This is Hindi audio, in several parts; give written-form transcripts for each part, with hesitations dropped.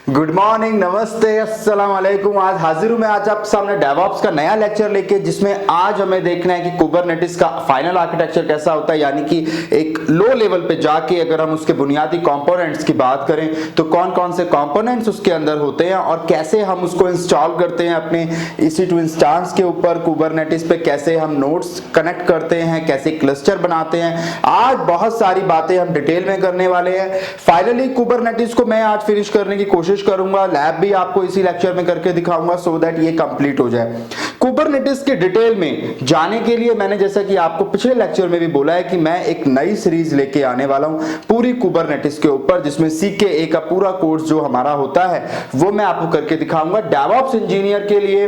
गुड मॉर्निंग, नमस्ते, अस्सलाम वालेकुम। आज हाजिर हूं मैं आज आपके सामने डेवऑप्स का नया लेक्चर लेके, जिसमें आज हमें देखना है कि कुबरनेटिस का फाइनल आर्किटेक्चर कैसा होता है। यानी कि एक लो लेवल पे जाके अगर हम उसके बुनियादी कंपोनेंट्स की बात करें तो कौन कौन से कंपोनेंट्स उसके अंदर होते हैं और कैसे हम उसको इंस्टॉल करते हैं अपने EC2 इंस्टेंस के ऊपर। कुबरनेटिस पे कैसे हम नोड्स कनेक्ट करते हैं, कैसे क्लस्टर बनाते हैं, आज बहुत सारी बातें हम डिटेल में करने वाले हैं। फाइनली कुबरनेटिस को मैं आज फिनिश करने की कोशिश करूंगा, लैब भी आपको इसी लेक्चर में करके दिखाऊंगा सो दैट ये कंप्लीट हो जाए। कुबरनेटिस के डिटेल में जाने के लिए मैंने जैसा कि आपको पिछले लेक्चर में भी बोला है कि मैं एक नई सीरीज लेके आने वाला हूं पूरी कुबरनेटिस के ऊपर, जिसमें CKA का पूरा कोर्स जो हमारा होता है वो मैं आपको करके दिखाऊंगा। डेवऑप्स इंजीनियर के लिए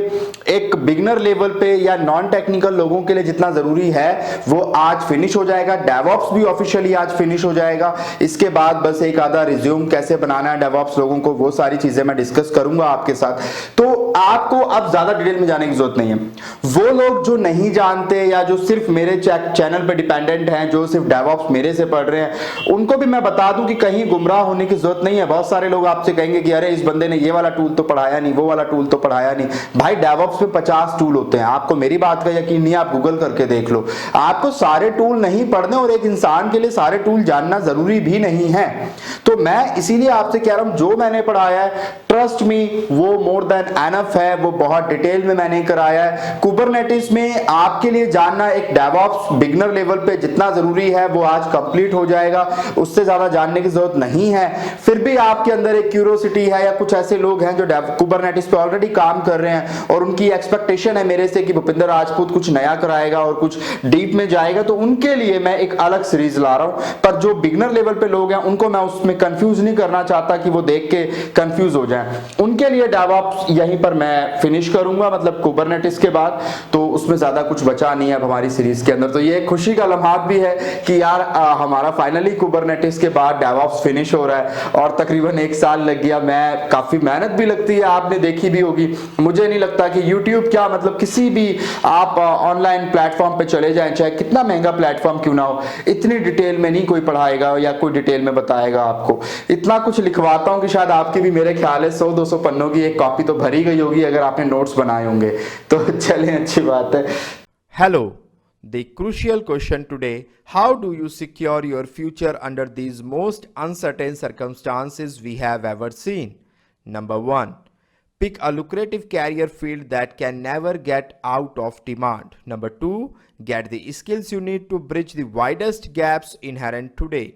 एक बिगिनर लेवल पे या नॉन टेक्निकल लोगों के लिए जितना जरूरी है वो आज फिनिश हो जाएगा। डेवऑप्स भी ऑफिशियली आज फिनिश हो जाएगा। इसके बाद बस एक आधा रिज्यूम कैसे बनाना है डेवऑप्स लोगों को, वो सारी चीजें मैं डिस्कस करूंगा आपके साथ। तो आपको अब ज्यादा डिटेल में जाने की जरूरत नहीं है। वो लोग जो नहीं जानते या जो सिर्फ मेरे चैनल पे डिपेंडेंट हैं, जो सिर्फ डेवऑप्स मेरे से पढ़ रहे हैं, उनको भी मैं बता दूं कि कहीं गुमराह होने की जरूरत नहीं है। बहुत सारे लोग आपसे कहेंगे कि अरे इस बंदे ने ये वाला टूल तो पढ़ाया नहीं, वो वाला टूल तो पढ़ाया नहीं। भाई डेवऑप्स में 50 टूल होते हैं, आपको मेरी बात का यकीन नहीं, आप गूगल करके देख लो। आपको सारे टूल नहीं पढ़ने और एक इंसान के लिए सारे टूल जानना जरूरी भी नहीं है। तो मैं इसीलिए आपसे कह रहा हूं जो मैंने पढ़ाया है ट्रस्ट मी वो मोर देन एनफ है, वो बहुत डिटेल में मैंने कराया है। कुबरनेटिस में आपके लिए जानना एक डेवऑप्स बिगिनर लेवल पे जितना जरूरी है वो आज कंप्लीट हो जाएगा, उससे ज्यादा जानने की जरूरत नहीं है। फिर भी आपके अंदर एक क्यूरियोसिटी है या कुछ ऐसे लोग हैं जो कुबरनेटिस पे ऑलरेडी काम कर रहे हैं और उनकी एक्सपेक्टेशन है मेरे से कि भूपिंदर राजपूत कुछ नया कराएगा और कुछ डीप में जाएगा, तो उनके लिए मैं एक अलग सीरीज ला रहा हूं। पर जो बिगिनर लेवल पे लोग हैं उनको मैं उसमें कंफ्यूज नहीं करना चाहता कि वो देख के कंफ्यूज हो जाए। उनके लिए डेवऑप्स यहीं पर मैं फिनिश करूंगा, मतलब कुबरनेटिस के बाद, तो उसमें ज्यादा कुछ बचा नहीं है अब हमारी सीरीज के अंदर। तो ये खुशी का लम्हा भी है कि यार हमारा फाइनली कुबरनेटिस के बाद डेवऑप्स फिनिश हो रहा है और तकरीबन 1 साल लग गया। मैं काफी मेहनत भी लगती है, आपने देखी भी होगी। मुझे नहीं लगता कि YouTube क्या मतलब किसी भी आप ऑनलाइन प्लेटफॉर्म पे चले जाएं, चाहे कितना महंगा प्लेटफॉर्म क्यों ना हो, इतनी डिटेल में नहीं कोई पढ़ाएगा या कोई डिटेल में बताएगा आपको। इतना कुछ लिखवाता हूं कि शायद आपकी भी मेरे ख्याल है 100-200 पन्नों की एक कॉपी तो भरी गई होगी अगर आपने नोट्स बनाए होंगे। तो चलें, अच्छी बात है। Hello. The crucial question today: how do you secure your future under these most uncertain circumstances we have ever seen? Number 1. Pick a lucrative career field that can never get out of demand. Number 2. Get the skills you need to bridge the widest gaps inherent today.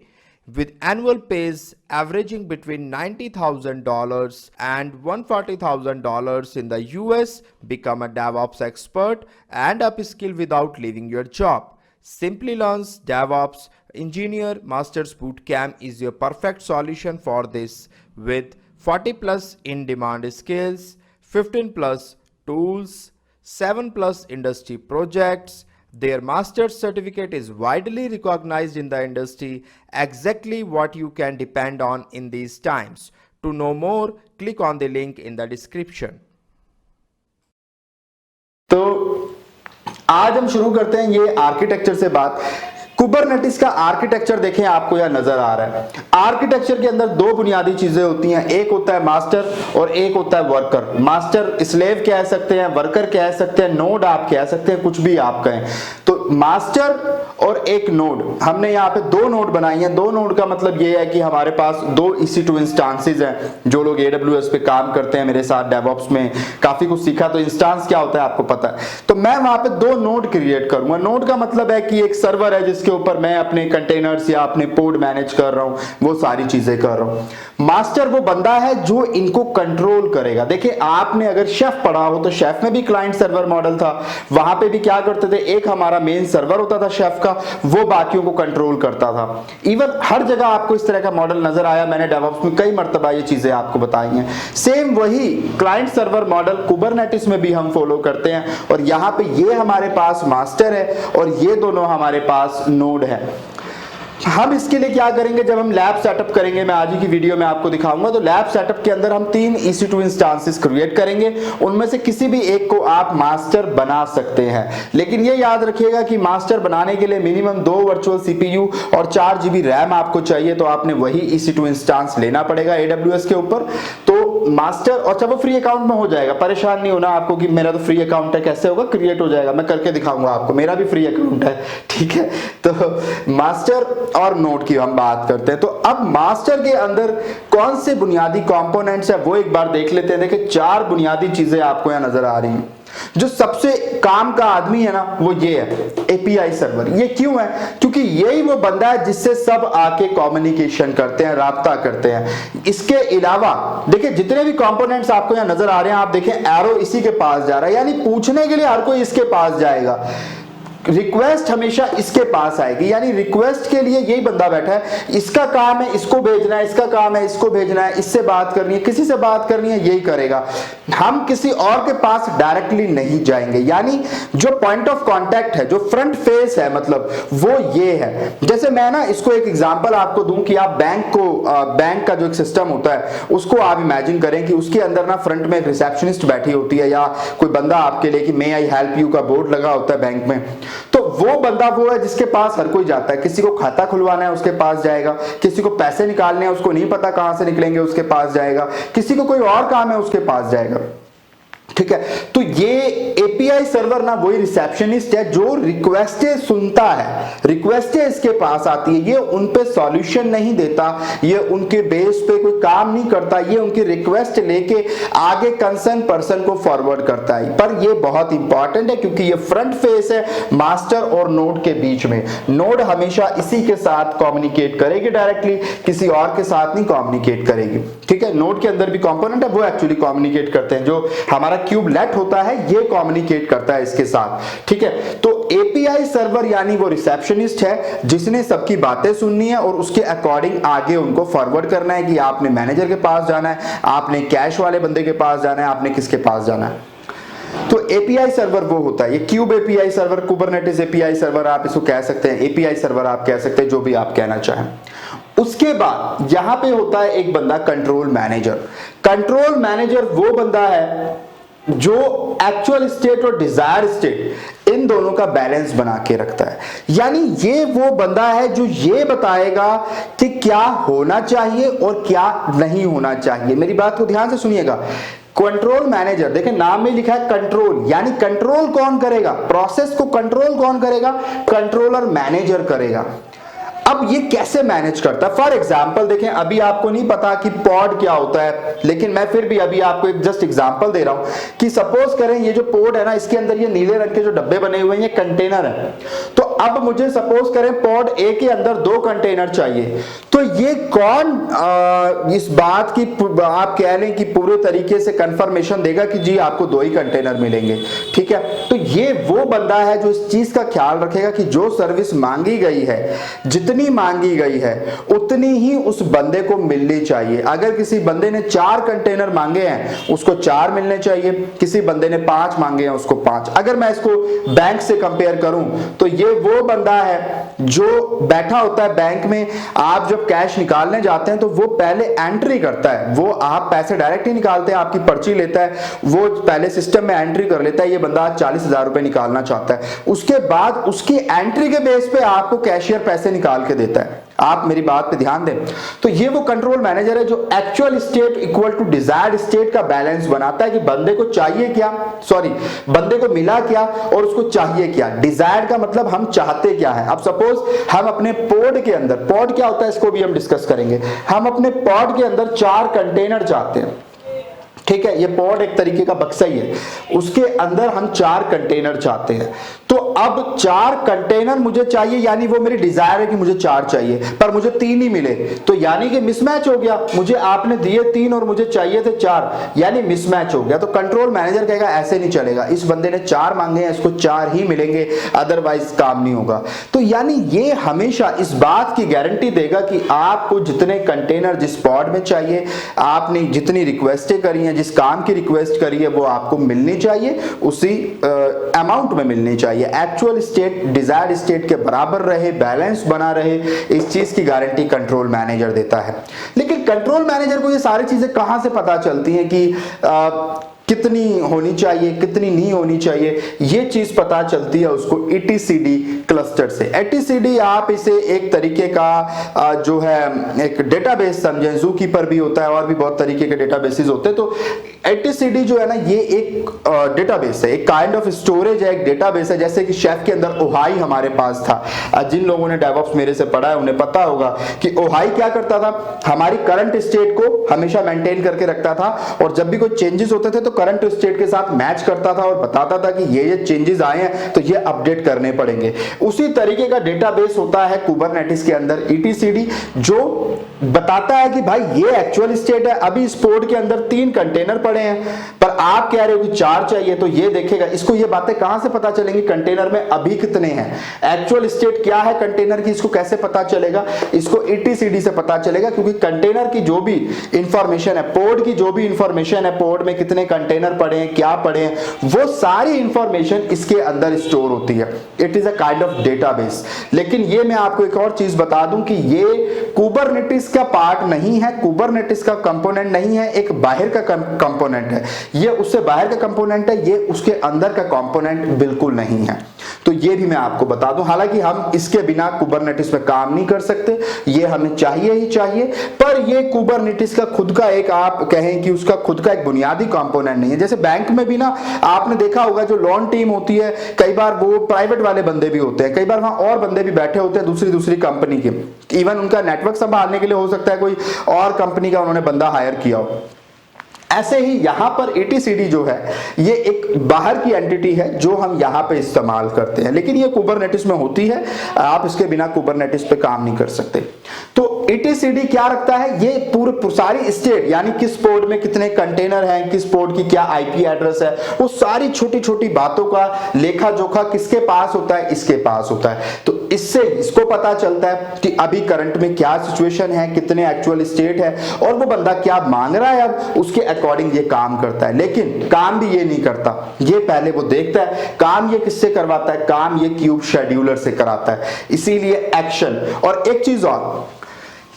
With annual pays averaging between $90,000 and $140,000 in the US, become a DevOps expert and upskill without leaving your job. Simplilearn's DevOps Engineer Masters Bootcamp is your perfect solution for this, with 40 plus in-demand skills, 15 plus tools, 7 plus industry projects. Their master's certificate is widely recognized in the industry, exactly what you can depend on in these times. To know more, click on the link in the description. तो आज हम शुरू करते हैं ये आर्किटेक्चर से बात। कुबरनेटिस का आर्किटेक्चर देखें, आपको यह नजर आ रहा है। आर्किटेक्चर के अंदर दो बुनियादी चीजें होती हैं, एक होता है मास्टर और एक होता है वर्कर। मास्टर स्लेव कह सकते हैं, वर्कर कह सकते हैं, नोड आप कह सकते हैं, कुछ भी आप कहें। तो मास्टर और एक नोड, हमने यहाँ पे 2 नोड बनाई हैं। 2 नोड का मतलब ये है कि हमारे पास 2 EC2 इंस्टेंसेस हैं। जो लोग AWS पे काम करते हैं मेरे साथ डेवऑप्स में काफी कुछ सीखा, तो इंस्टेंस क्या होता है आपको पता है। तो मैं वहां पे 2 नोड क्रिएट करूंगा। नोड का मतलब है कि एक सर्वर है जिसके ऊपर मैं अपने कंटेनर्स या अपने पोड मैनेज कर रहा हूं, वो सारी चीजें कर रहा हूं। मास्टर वो बंदा है जो इनको कंट्रोल करेगा। देखिए, आपने अगर शेफ पढ़ा हो तो शेफ में भी क्लाइंट सर्वर मॉडल था। वहां पे भी क्या करते थे, एक हमारा मेन सर्वर होता था शेफ का, वो बाकियों को कंट्रोल करता था। इवन हर जगह आपको इस तरह का मॉडल नजर आया, मैंने डेवऑप्स में कई मर्तबा ये चीजें आपको बताई हैं। सेम वही क्लाइंट सर्वर मॉडल कुबरनेटिस में भी हम फॉलो करते हैं। और यहां पे ये हमारे पास मास्टर है और ये दोनों हमारे पास नोड है। हम इसके लिए क्या करेंगे, जब हम लैब सेटअप करेंगे, मैं आज ही की वीडियो में आपको दिखाऊंगा, तो लैब सेटअप के अंदर हम 3 EC2 इंस्टेंसेस क्रिएट करेंगे। उनमें से किसी भी एक को आप मास्टर बना सकते हैं, लेकिन ये याद रखिएगा कि मास्टर बनाने के लिए मिनिमम 2 वर्चुअल CPU और 4 GB रैम आपको चाहिए। तो आपने वही EC2 इंस्टेंस लेना पड़ेगा AWS के ऊपर। तो मास्टर, अच्छा वो फ्री अकाउंट में हो जाएगा, परेशान नहीं होना आपको कि मेरा तो फ्री अकाउंट है, कैसे होगा, क्रिएट हो जाएगा, मैं करके दिखाऊंगा आपको, मेरा भी फ्री अकाउंट है, ठीक है। तो मास्टर और नोड की हम बात करते हैं। तो अब मास्टर के अंदर कौन से बुनियादी कंपोनेंट्स है वो एक बार देख लेते हैं। देखिए 4 बुनियादी चीजें आपको यहां नजर आ रही हैं। जो सबसे काम का आदमी है ना वो ये है, एपीआई सर्वर। ये क्यों है? क्योंकि यही वो बंदा है जिससे सब आके कम्युनिकेशन करते हैं, राब्ता करते हैं। इसके अलावा देखिए जितने भी कंपोनेंट्स आपको यहां नजर आ रहे हैं, आप देखें एरो इसी के पास जा रहा है, यानी पूछने के लिए हर कोई इसके पास जाएगा, रिक्वेस्ट हमेशा इसके पास आएगी, यानी रिक्वेस्ट के लिए यही बंदा बैठा है, इसका काम है इसको भेजना है, इसका काम है इसको भेजना है, इससे बात करनी है, किसी से बात करनी है, यही करेगा। हम किसी और के पास डायरेक्टली नहीं जाएंगे, यानी जो पॉइंट ऑफ कांटेक्ट है, जो फ्रंट फेस है, मतलब वो ये है। जैसे मैं ना इसको एक एग्जांपल आपको दूं कि आप बैंक का जो एक सिस्टम होता है उसको आप इमेजिन करें कि उसके अंदर ना फ्रंट में एक रिसेप्शनिस्ट बैठी होती है, या कोई बंदा आपके लिए कि मे आई हेल्प यू का बोर्ड लगा होता है बैंक में। तो वो बंदा वो है जिसके पास हर कोई जाता है। किसी को खाता खुलवाना है उसके पास जाएगा, किसी को पैसे निकालने हैं उसको नहीं पता कहां से निकलेंगे उसके पास जाएगा, किसी को कोई और काम है उसके पास जाएगा, ठीक है। तो ये एपीआई सर्वर ना वही रिसेप्शनिस्ट है जो रिक्वेस्टें सुनता है, रिक्वेस्टें इसके पास आती है, ये उन पे सॉल्यूशन नहीं देता, ये उनके बेस पे कोई काम नहीं करता, ये उनकी रिक्वेस्ट लेके आगे कंसर्न पर्सन को फॉरवर्ड करता है। पर ये बहुत इंपॉर्टेंट है क्योंकि ये फ्रंट फेस है मास्टर और नोड के बीच में। नोड हमेशा इसी के साथ कम्युनिकेट करेगी डायरेक्टली, किसी और के साथ नहीं कम्युनिकेट करेगी, ठीक है। नोड के अंदर भी कंपोनेंट है वो एक्चुअली कम्युनिकेट करते हैं, जो हमारा क्यूबलेट होता है ये कम्युनिकेट करता है इसके साथ, ठीक है। तो एपीआई सर्वर यानी वो रिसेप्शनिस्ट है जिसने सबकी बातें सुननी है और उसके अकॉर्डिंग आगे उनको फॉरवर्ड करना है कि आपने मैनेजर के पास जाना है, आपने कैश वाले बंदे के पास जाना है, आपने किसके पास जाना है। तो एपीआई सर्वर वो होता है, ये cube API server, Kubernetes API server आप इसको कह सकते हैं, एपीआई सर्वर आप कह सकते हैं, जो भी आप कहना चाहें। उसके बाद यहां पे होता है एक बंदा कंट्रोल मैनेजर। कंट्रोल मैनेजर वो बंदा है जो एक्चुअल स्टेट और डिजायर स्टेट इन दोनों का बैलेंस बना के रखता है, यानी ये वो बंदा है जो ये बताएगा कि क्या होना चाहिए और क्या नहीं होना चाहिए। मेरी बात को ध्यान से सुनिएगा। कंट्रोल मैनेजर, देखें नाम में लिखा है कंट्रोल, यानी कंट्रोल कौन करेगा, प्रोसेस को कंट्रोल कौन करेगा, कंट्रोलर मैनेजर करेगा। अब ये कैसे मैनेज करता है? फॉर एग्जाम्पल देखें, अभी आपको नहीं पता कि पॉड क्या होता है, लेकिन मैं फिर भी अभी आपको एक जस्ट एग्जांपल दे रहा हूं कि सपोज करें ये जो पॉड है ना, इसके अंदर ये नीले रंग के जो डब्बे बने हुए हैं ये कंटेनर है। तो अब मुझे सपोज करें पॉड ए के अंदर 2 कंटेनर चाहिए, तो ये कौन इस बात की आप कह लें कि पूरे तरीके से कंफर्मेशन देगा कि जी आपको 2 ही कंटेनर मिलेंगे, ठीक है। तो ये वो बंदा है जो इस चीज का ख्याल रखेगा कि जो सर्विस मांगी गई है, जितनी मांगी गई है उतनी ही उस बंदे को मिलनी चाहिए। अगर किसी बंदे ने 4 कंटेनर मांगे हैं उसको 4 मिलने चाहिए, किसी बंदे ने 5 मांगे हैं उसको 5। अगर मैं इसको बैंक से कंपेयर करूं तो ये वो बंदा है जो बैठा होता है बैंक में, आप जब कैश निकालने जाते हैं तो वो पहले एंट्री करता है, वो आप पैसे डायरेक्ट ही निकालते हैं, आपकी पर्ची लेता है, वो पहले सिस्टम में एंट्री कर लेता है, ये बंदा 40,000 रुपए निकालना चाहता है, उसके बाद उसकी एंट्री के बेस पे आपको कैशियर पैसे निकाल के देता है। आप मेरी बात पे ध्यान दें। तो ये वो कंट्रोल मैनेजर है जो actual state equal to desired state का बैलेंस बनाता है कि बंदे को चाहिए क्या, बंदे को मिला क्या और उसको चाहिए क्या। डिजायर्ड का मतलब हम चाहते क्या है। अब सपोज हम अपने पॉड के अंदर, पॉड क्या होता है इसको भी हम डिस्कस करेंगे, हम अपने पॉड के अंदर 4 कंटेनर चाहते हैं, ठीक है। ये पॉड एक तरीके का बक्सा ही है, उसके अंदर हम 4 कंटेनर चाहते हैं। तो अब 4 कंटेनर मुझे चाहिए, यानी वो मेरी डिजायर है कि मुझे 4 चाहिए, पर मुझे 3 ही मिले, तो यानी कि मिसमैच हो गया। मुझे आपने दिए 3 और मुझे चाहिए थे 4, यानी मिसमैच हो गया। तो कंट्रोल मैनेजर कहेगा ऐसे नहीं चलेगा, इस बंदे ने 4 मांगे हैं, इसको 4 ही मिलेंगे, अदरवाइज काम नहीं होगा। तो यानी ये हमेशा इस बात की गारंटी देगा कि आपको जितने कंटेनर जिस पॉड में चाहिए, आपने जितनी रिक्वेस्टें करी हैं, जिस काम की रिक्वेस्ट करी है वो आपको मिलनी चाहिए, उसी अमाउंट में मिलनी चाहिए। एक्चुअल स्टेट डिजायर्ड स्टेट के बराबर रहे, बैलेंस बना रहे, इस चीज की गारंटी कंट्रोल मैनेजर देता है। लेकिन कंट्रोल मैनेजर को ये सारी चीजें कहां से पता चलती हैं कि कितनी होनी चाहिए, कितनी नहीं होनी चाहिए, ये चीज पता चलती है उसको ETCD क्लस्टर से। ETCD आप इसे एक तरीके का जो है एक डेटाबेस समझें, ज़ूकीपर भी होता है और भी बहुत तरीके के डेटाबेसेस होते हैं। तो ETCD जो है ना, ये एक डेटाबेस है, एक काइंड ऑफ स्टोरेज है, एक डेटाबेस है। जैसे कि शेफ के अंदर ओहाई हमारे पास था, जिन लोगों ने डेवऑप्स मेरे से पढ़ा है उन्हें पता होगा कि ओहाई क्या करता था, हमारी करंट स्टेट को हमेशा मेंटेन करके रखता था और जब भी कोई चेंजेस होते थे तो करंट स्टेट के साथ मैच करता था और बताता था कि ये चेंजेस आए हैं तो ये अपडेट करने पड़ेंगे। उसी तरीके का डेटाबेस होता है कुबरनेटिस के अंदर ETCD, जो बताता है कि भाई ये एक्चुअल स्टेट है, अभी इस पोड के अंदर 3 कंटेनर पड़े हैं पर आप कह रहे हो कि 4 चाहिए, तो ये देखेगा। इसको ये बातें कहां से पता चलेंगी, कंटेनर में अभी कितने हैं, एक्चुअल स्टेट क्या है कंटेनर की, इसको कैसे पता चलेगा, इसको ETCD से पता चलेगा। क्योंकि कंटेनर की जो भी इंफॉर्मेशन है, पोड की जो भी इंफॉर्मेशन है, पोड में कितने कंटेनर पड़े हैं, क्या पड़े हैं, वो सारी इंफॉर्मेशन इसके अंदर स्टोर होती है। It is a kind of database. लेकिन ये मैं आपको एक और चीज बता दूं कि ये कुबरनेटिस का पार्ट नहीं है, कुबरनेटिस का कंपोनेंट नहीं है, एक बाहर का कंपोनेंट है। ये उससे बाहर का कंपोनेंट है, ये उसके अंदर का कंपोनेंट बिल्कुल नहीं है। तो ये भी मैं आपको बता दूं। हालांकि हम इसके बिना कुबरनेटिस में काम नहीं कर सकते, ये हमें चाहिए ही चाहिए, पर ये कुबरनेटिस का खुद का एक, आप कहें कि उसका खुद का एक बुनियादी कंपोनेंट नहीं है। जैसे बैंक में भी ना आपने देखा होगा, जो लोन टीम होती है, कई बार वो प्राइवेट वाले बंदे भी होते हैं, कई बार वहां और बंदे भी बैठे होते हैं दूसरी कंपनी के, इवन उनका नेटवर्क संभालने के लिए हो सकता है कोई और कंपनी का उन्होंने बंदा हायर किया हो। ऐसे ही यहां पर ETCD जो है ये एक बाहर की एंटिटी है जो हम यहां पे इस्तेमाल करते हैं, लेकिन ये कुबरनेटिस में होती है, आप इसके बिना कुबरनेटिस पे काम नहीं कर सकते। तो ETCD क्या रखता है, ये पूरे सारी स्टेट, यानी किस पोर्ट में कितने कंटेनर हैं, किस पोर्ट की क्या IP एड्रेस है, वो सारी छोटी छोटी बातों का लेखा जोखा किसके पास होता है, इसके पास होता है। तो इससे इसको पता चलता है कि अभी करंट में क्या सिचुएशन है, कितने एक्चुअल स्टेट है और वो बंदा क्या मांग रहा है, अब उसके अकॉर्डिंग ये काम करता है। लेकिन काम भी ये नहीं करता, ये पहले वो देखता है काम ये किससे करवाता है, काम ये क्यूब शेड्यूलर से कराता है। इसीलिए एक्शन, और एक चीज और,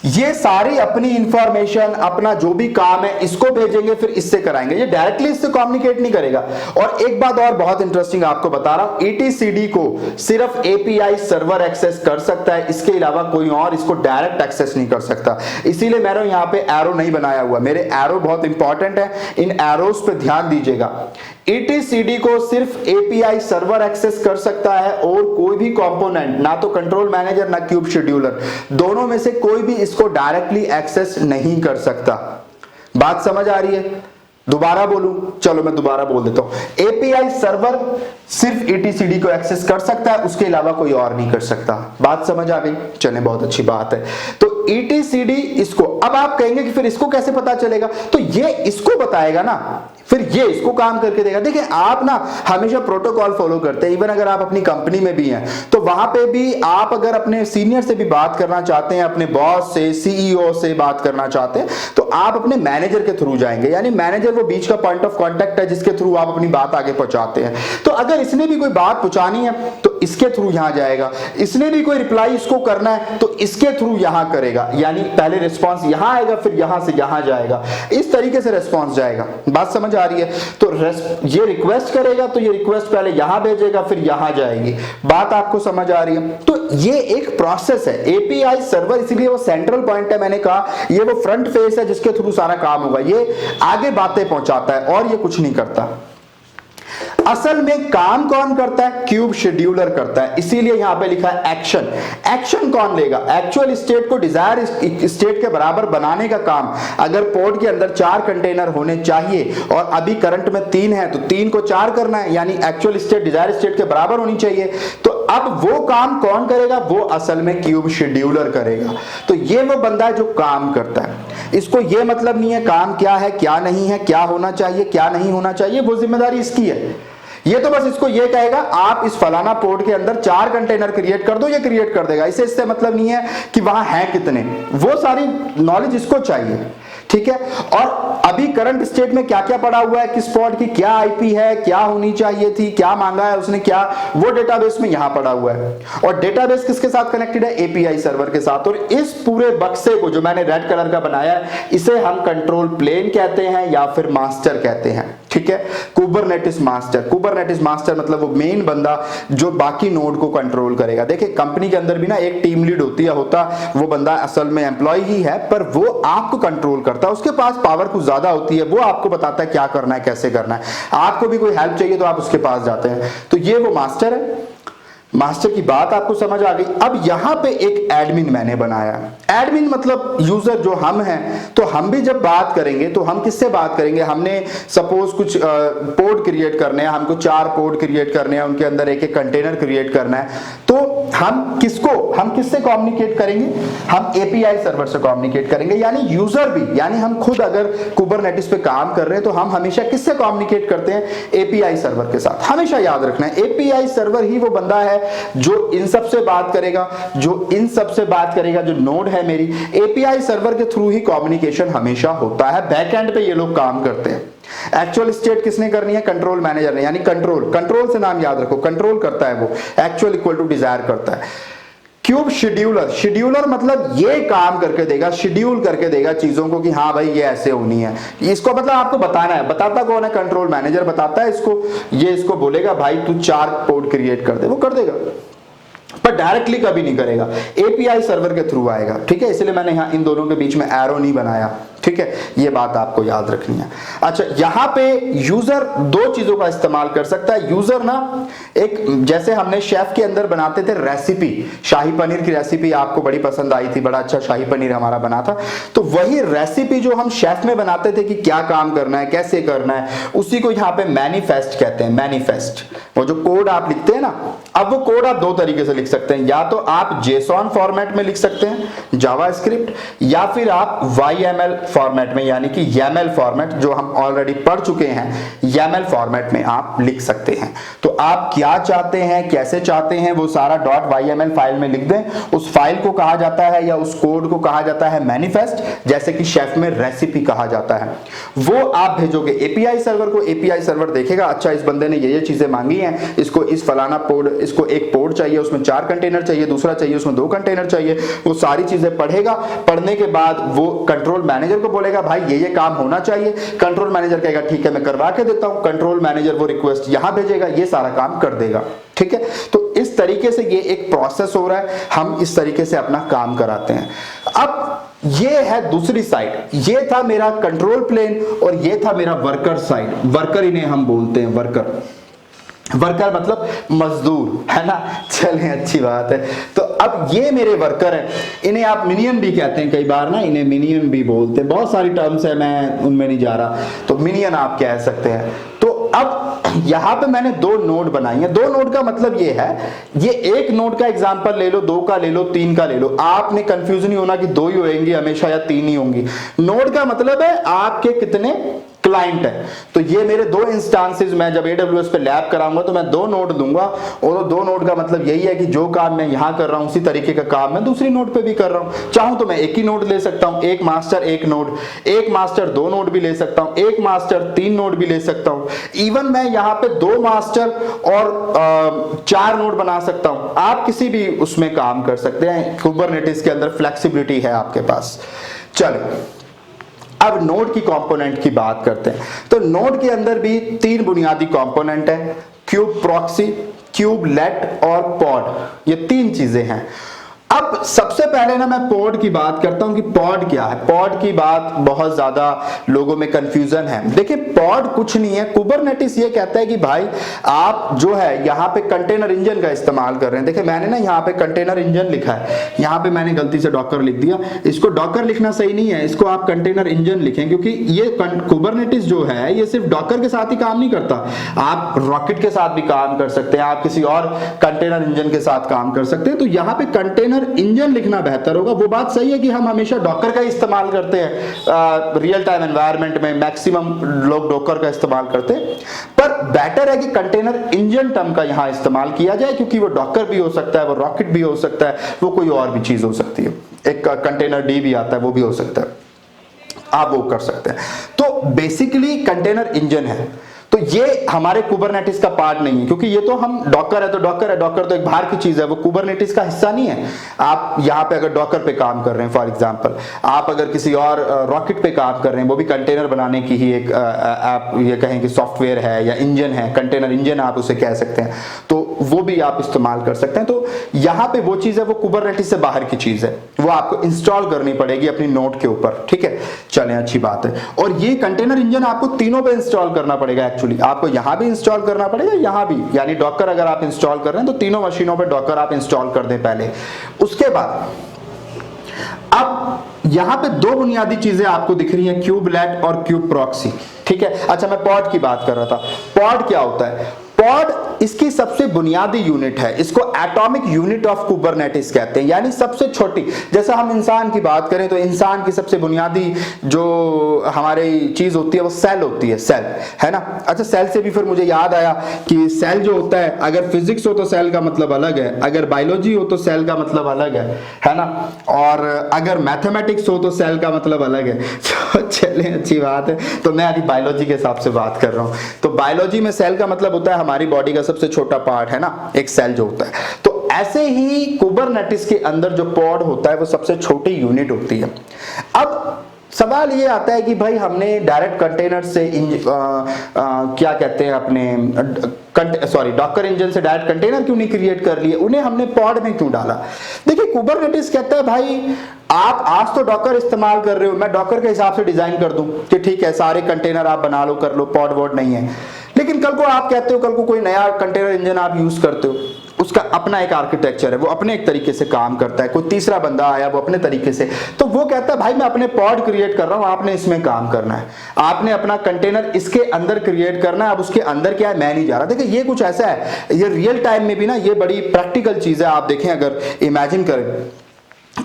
ये सारी अपनी इंफॉर्मेशन, अपना जो भी काम है इसको भेजेंगे, फिर इससे कराएंगे, ये डायरेक्टली इससे कम्युनिकेट नहीं करेगा। और एक बात और बहुत इंटरेस्टिंग आपको बता रहा हूं, ETCD को सिर्फ API सर्वर एक्सेस कर सकता है, इसके अलावा कोई और इसको डायरेक्ट एक्सेस नहीं कर सकता। इसीलिए मैंने यहां पे एरो नहीं बनाया हुआ, मेरे एरो बहुत इंपॉर्टेंट है, इन एरोस पे ध्यान दीजिएगा। ETCD को सिर्फ API सर्वर एक्सेस कर सकता है और कोई भी कंपोनेंट, ना तो कंट्रोल मैनेजर ना क्यूब शेड्यूलर, दोनों में से कोई भी इसको डायरेक्टली एक्सेस नहीं कर सकता। बात समझ आ रही है? दोबारा बोलूं, चलो मैं दोबारा बोल देता हूं। API सर्वर सिर्फ ETCD को एक्सेस कर सकता है, उसके अलावा कोई और नहीं कर सकता। बात समझ आ गई? चले, बहुत अच्छी बात है। तो ETCD इसको, अब आप कहेंगे कि फिर इसको कैसे पता चलेगा, तो ये इसको बताएगा ना, फिर ये इसको काम करके देगा। देखिए आप ना हमेशा प्रोटोकॉल फॉलो करते हैं, इवन अगर आप अपनी कंपनी में भी हैं तो वहां पे भी आप अगर अपने सीनियर से भी बात करना चाहते हैं, अपने बॉस से, CEO से बात करना चाहते हैं, तो आप अपने मैनेजर के थ्रू जाएंगे। यानी मैनेजर वो बीच का पॉइंट ऑफ कांटेक्ट है जिसके थ्रू आप अपनी बात आगे पहुंचाते हैं। तो अगर इसने भी कोई बात पहुंचानी है तो इसके थ्रू यहां जाएगा, इसने भी कोई रिप्लाई इसको करना है तो इसके थ्रू यहां करेगा। यानी पहले रिस्पॉन्स यहां आएगा, फिर यहां से यहां जाएगा, इस तरीके से रिस्पॉन्स जाएगा। बात समझ आ रही है? तो ये रिक्वेस्ट करेगा तो ये रिक्वेस्ट पहले यहां भेजेगा, फिर यहां जाएगी। बात आपको समझ आ रही है? तो ये एक प्रोसेस है। API सर्वर इसलिए वो सेंट्रल पॉइंट है, मैंने कहा ये वो फ्रंट फेस है जिसके थ्रू सारा काम होगा, ये आगे बातें पहुंचाता है और ये कुछ नहीं करता। असल में काम कौन करता है? क्यूब शेड्यूलर करता है। इसीलिए यहां पे लिखा है एक्शन। एक्शन कौन लेगा? एक्चुअल स्टेट को डिजायर स्टेट के बराबर बनाने का काम। अगर पोर्ट के अंदर 4 कंटेनर होने चाहिए और अभी करंट में 3 है तो 3 को 4 करना है, यानी एक्चुअल स्टेट डिजायर स्टेट के बराबर होनी चाहिए। तो अब वो काम कौन करेगा? वो असल में क्यूब शेड्यूलर करेगा। तो ये वो बंदा है जो काम करता है। इसको ये मतलब नहीं है काम क्या है, क्या नहीं है, क्या होना चाहिए, क्या नहीं होना चाहिए, वो जिम्मेदारी इसकी है। ये तो बस इसको ये कहेगा आप इस फलाना पोर्ट के अंदर 4 कंटेनर क्रिएट कर दो, ये क्रिएट कर देगा। इससे मतलब नहीं है कि वहां है कितने, वो सारी नॉलेज इसको चाहिए। ठीक है। और अभी करंट स्टेट में क्या क्या पड़ा हुआ है, किस पॉड की क्या आईपी है, क्या होनी चाहिए थी, क्या मांगा है उसने, क्या वो डेटाबेस में यहां पड़ा हुआ है। और डेटाबेस किसके साथ कनेक्टेड है, एपीआई सर्वर के साथ। और इस पूरे बक्से को जो मैंने रेड कलर का बनाया है, इसे हम कंट्रोल प्लेन कहते हैं या फिर मास्टर कहते हैं, ठीक है। कुबरनेटिस मास्टर, कुबरनेटिस मास्टर मतलब वो मेन बंदा जो बाकी नोड को कंट्रोल करेगा। देखिए कंपनी के अंदर भी ना एक टीम लीड होती है, वो बंदा असल में एम्प्लॉय ही है, पर वो आपको कंट्रोल करता है, उसके पास पावर कुछ ज्यादा होती है, वो आपको बताता है क्या करना है, कैसे करना है। आपको भी कोई हेल्प चाहिए तो आप उसके पास जाते हैं, तो ये वो मास्टर है। मास्टर की बात आपको समझ आ गई। अब यहां पे एक एडमिन मैंने बनाया। एडमिन मतलब यूजर जो हम हैं, तो हम भी जब बात करेंगे तो हम किससे बात करेंगे, हमने सपोज कुछ पोर्ट क्रिएट करने हैं, हमको 4 पोर्ट क्रिएट करने हैं, उनके अंदर एक एक कंटेनर क्रिएट करना है, तो हम किससे कम्युनिकेट करेंगे, हम एपीआई सर्वर से कम्युनिकेट करेंगे। यानी यूजर भी, यानी हम खुद अगर कुबरनेटिस पे काम कर रहे हैं तो हम हमेशा किससे कम्युनिकेट करते हैं, एपीआई सर्वर के साथ। हमेशा याद रखना है एपीआई सर्वर ही वो बंदा है जो इन सब से बात करेगा, जो नोड है मेरी, एपीआई सर्वर के थ्रू ही कम्युनिकेशन हमेशा होता है। बैकएंड पे ये लोग काम करते हैं। एक्चुअल स्टेट किसने करनी है, कंट्रोल मैनेजर ने, यानी कंट्रोल से नाम याद रखो, कंट्रोल करता है वो, एक्चुअल इक्वल टू डिजायर करता है। क्यूब शेड्यूलर मतलब ये काम करके देगा, शेड्यूल करके देगा चीजों को कि हाँ भाई ये ऐसे होनी है, इसको मतलब आपको बताना है। बताता कौन है, कंट्रोल मैनेजर बताता है इसको। ये इसको बोलेगा भाई तू 4 पोर्ट क्रिएट कर दे, वो कर देगा, पर डायरेक्टली कभी नहीं करेगा, एपीआई सर्वर के थ्रू आएगा, ठीक है। इसलिए मैंने यहां इन दोनों के बीच में एरो नहीं बनाया, ठीक है, ये बात आपको याद रखनी है। अच्छा, यहां पे यूजर 2 चीजों का इस्तेमाल कर सकता है। यूजर ना एक, जैसे हमने शेफ के अंदर बनाते थे रेसिपी, शाही पनीर की रेसिपी आपको बड़ी पसंद आई थी, बड़ा अच्छा शाही पनीर हमारा बना था, तो वही रेसिपी जो हम शेफ में बनाते थे कि क्या काम करना है, कैसे करना है, उसी को यहां पे मैनिफेस्ट कहते हैं। मैनिफेस्ट, वो जो कोड आप लिखते हैं ना, अब वो कोड आप 2 तरीके से लिख सकते हैं, या तो आप जेसॉन फॉर्मेट में लिख सकते हैं जावास्क्रिप्ट, या फिर आप YML फॉर्मेट में, यानी कि YAML फॉर्मेट जो हम ऑलरेडी पढ़ चुके हैं, YAML फॉर्मेट में आप लिख सकते हैं। तो आप क्या चाहते हैं, कैसे चाहते हैं, वो सारा .yml फाइल में लिख दें। उस फाइल को कहा जाता है या उस कोड को कहा जाता है मैनिफेस्ट, जैसे कि शेफ में रेसिपी कहा जाता है। वो आप भेजोगे एपीआई सर्वर को, एपीआई सर्वर देखेगा अच्छा इस बंदे ने ये चीजें मांगी हैं, इसको इस फलाना पोर्ट, इसको एक पोर्ट चाहिए, उसमें 4 कंटेनर चाहिए, दूसरा चाहिए उसमें 2 कंटेनर चाहिए, वो सारी चीजें पढ़ेगा। पढ़ने के बाद वो कंट्रोल मैनेजर को बोलेगा भाई ये काम होना चाहिए, कंट्रोल मैनेजर कहेगा ठीक है मैं करवा के देता हूं, कंट्रोल मैनेजर वो रिक्वेस्ट यहां भेजेगा, ये सारा काम कर देगा, ठीक है। तो इस तरीके से ये एक प्रोसेस हो रहा है, हम इस तरीके से अपना काम कराते हैं। अब ये है दूसरी साइड, ये था मेरा कंट्रोल प्लेन और ये था मेरा वर्कर साइड। वर्कर इन्हें हम बोलते हैं, वर्कर मतलब मजदूर, है ना। चलें, अच्छी बात है। तो अब ये मेरे वर्कर हैं, इन्हें आप मिनियन भी कहते हैं, कई बार ना इन्हें मिनियन भी बोलते हैं, बहुत सारी टर्म्स है, मैं उनमें नहीं जा रहा, तो मिनियन आप कह सकते हैं। तो अब यहां पे मैंने 2 नोड बनाई हैं। 2 नोड का मतलब ये है, ये एक नोड का एग्जांपल ले लो, 2 का ले लो, 3 का ले लो, आपने कंफ्यूज नहीं होना कि 2 ही होंगी हमेशा या 3 ही होंगी। नोड का मतलब है आपके कितने क्लाइंट है। तो ये मेरे 2 इंस्टांसेस, मैं जब AWS पे लैब कराऊंगा तो मैं 2 नोड दूंगा, और 2 नोड का मतलब यही है कि जो काम मैं यहां कर रहा हूं उसी तरीके का काम मैं दूसरी नोड पे भी कर रहा हूं। चाहूं तो मैं एक ही नोड ले सकता हूं, एक मास्टर एक नोड, एक मास्टर 2 नोड भी ले सकता हूं, एक मास्टर 3 नोड भी ले सकता हूं, इवन मैं यहां पे 2 मास्टर और 4 नोड बना सकता हूं। आप किसी भी उसमें काम कर सकते हैं, कुबरनेटिस के अंदर फ्लेक्सिबिलिटी है आपके पास। चलो अब नोड की कंपोनेंट की बात करते हैं। तो नोड के अंदर भी 3 बुनियादी कंपोनेंट है, क्यूब प्रॉक्सी, क्यूब लेट और पॉड, ये 3 चीजें हैं। अब सबसे पहले ना मैं पॉड की बात करता हूं कि पॉड क्या है। पॉड की बात बहुत ज्यादा लोगों में कंफ्यूजन है। देखिए पॉड कुछ नहीं है, कुबरनेटिस ये कहता है कि भाई आप जो है यहाँ पे कंटेनर इंजन का इस्तेमाल कर रहे हैं। देखिए मैंने ना यहाँ पे कंटेनर इंजन लिखा है, यहाँ पे मैंने गलती से डॉकर लिख दिया, इसको डॉकर लिखना सही नहीं है, इसको आप कंटेनर इंजन लिखें, क्योंकि ये कुबरनेटिस जो है ये सिर्फ डॉकर के साथ ही काम नहीं करता, आप रॉकेट के साथ भी काम कर सकते हैं, आप किसी और कंटेनर इंजन के साथ काम कर सकते हैं। तो यहाँ पे कंटेनर इंजन लिखना बेहतर होगा। वो बात सही है कि हम हमेशा डॉकर का इस्तेमाल करते हैं, रियल टाइम एनवायरनमेंट में मैक्सिमम लोग डॉकर का इस्तेमाल करते हैं, पर बेटर है कि कंटेनर इंजन टर्म का यहां इस्तेमाल किया जाए, क्योंकि वो डॉकर भी हो सकता है, वो रॉकेट भी हो सकता है, वो कोई और भी चीज हो सकती है, एक कंटेनर डी भी आता है, वो भी हो सकता है। आप वो कर सकते हैं। तो बेसिकली कंटेनर इंजन है, तो ये हमारे कुबरनेटिस का पार्ट नहीं है, क्योंकि ये तो हम डॉकर है तो डॉकर है, डॉकर तो एक बाहर की चीज है, वो कुबरनेटिस का हिस्सा नहीं है। आप यहाँ पे अगर डॉकर पे काम कर रहे हैं फॉर एग्जांपल, आप अगर किसी और रॉकेट पे काम कर रहे हैं, वो भी कंटेनर बनाने की ही एक आप ये कहें कि सॉफ्टवेयर है या इंजन है, कंटेनर इंजन आप उसे कह सकते हैं, तो वो भी आप इस्तेमाल कर सकते हैं। तो यहाँ पे वो चीज है, वो कुबरनेटिस से बाहर की चीज है, वो आपको इंस्टॉल करनी पड़ेगी अपनी नोड के ऊपर, ठीक है। चलें, अच्छी बात है। और ये कंटेनर इंजन आपको तीनों पे इंस्टॉल करना पड़ेगा। एक्चुअली आपको यहां भी इंस्टॉल करना पड़ेगा, यहां भी, यानी डॉकर अगर आप इंस्टॉल कर रहे हैं तो तीनों मशीनों पे डॉकर आप इंस्टॉल कर दें पहले। उसके बाद अब यहां पे दो बुनियादी चीजें आपको दिख रही हैं, क्यूबलेट और क्यूब प्रॉक्सी, ठीक है। अच्छा, मैं पॉड की बात कर रहा था। पॉड क्या होता है? पॉड इसकी सबसे बुनियादी यूनिट है, इसको एटॉमिक यूनिट ऑफ कुबरनेटिस कहते हैं, यानी सबसे छोटी। जैसा हम इंसान की बात करें तो इंसान की सबसे बुनियादी जो हमारी चीज होती है वो सेल होती है, सेल, है ना। अच्छा, सेल से भी फिर मुझे याद आया कि सेल जो होता है, अगर फिजिक्स हो तो सेल का मतलब अलग है, अगर बायोलॉजी हो तो सेल का मतलब अलग है ना, और अगर मैथमेटिक्स हो तो सेल का मतलब अलग है। तो चले, अच्छी बात है। तो मैं अभी बायोलॉजी के हिसाब से बात कर रहा हूं। तो बायोलॉजी में सेल का मतलब होता है हमारी बॉडी का सबसे छोटा पार्ट, है ना, एक सेल जो होता है। तो ऐसे ही कुबरनेटिस के अंदर जो पॉड होता है वो सबसे छोटी यूनिट होती है। अब सवाल ये आता है कि भाई हमने डायरेक्ट कंटेनर से क्या कहते हैं अपने सॉरी डॉकर इंजन से डायरेक्ट कंटेनर क्यों नहीं क्रिएट कर लिए, उन्हें हमने पॉड में क्यों डाला? देखिए, कुबरनेटिस कहता है भाई आप आज तो डॉकर इस्तेमाल कर रहे हो, मैं डॉकर के हिसाब से डिजाइन कर दूं कि ठीक है सारे कंटेनर आप बना लो, कर लो, पॉड वॉड नहीं है। लेकिन कल को आप कहते हो, कल को कोई नया कंटेनर इंजन आप यूज करते हो, उसका अपना एक आर्किटेक्चर है, वो अपने एक तरीके से काम करता है, कोई तीसरा बंदा आया वो अपने तरीके से, तो वो कहता है भाई मैं अपने पॉड क्रिएट कर रहा हूं, आपने इसमें काम करना है, आपने अपना कंटेनर इसके अंदर क्रिएट करना है। अब उसके अंदर क्या है मैं नहीं जा रहा। देखिए, ये कुछ ऐसा है, ये रियल टाइम में भी ना ये बड़ी प्रैक्टिकल चीज है। आप देखें, अगर इमेजिन करें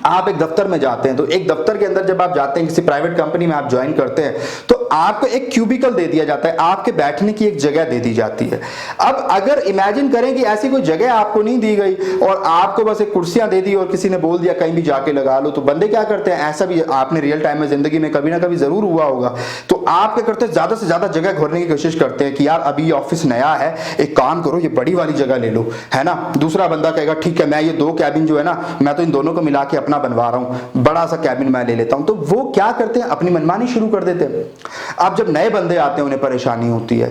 आप एक दफ्तर में जाते हैं, तो एक दफ्तर के अंदर जब आप जाते हैं, किसी प्राइवेट कंपनी में आप ज्वाइन करते हैं, तो आपको एक क्यूबिकल दे दिया जाता है, आपके बैठने की एक जगह दे दी जाती है। अब अगर इमेजिन करें कि ऐसी कोई जगह आपको नहीं दी गई और आपको बस एक कुर्सियां दे दी और किसी ने बोल दिया कहीं भी जाके लगा लो, तो बंदे क्या करते हैं? ऐसा भी आपने रियल टाइम में जिंदगी में कभी ना कभी जरूर हुआ होगा। तो आप क्या करते हैं? ज्यादा से ज्यादा जगह घोरने की कोशिश करते हैं कि यार अभी ऑफिस नया है, एक काम करो ये बड़ी वाली जगह ले लो, है ना। दूसरा बंदा कहेगा ठीक है मैं ये दो कैबिन जो है ना, मैं तो इन दोनों को मिला के अपना बनवा रहा हूं, बड़ा सा कैबिन मैं ले लेता हूं। तो वो क्या करते हैं? अपनी मनमानी शुरू कर देते हैं। अब जब नए बंदे आते हैं उन्हें परेशानी होती है।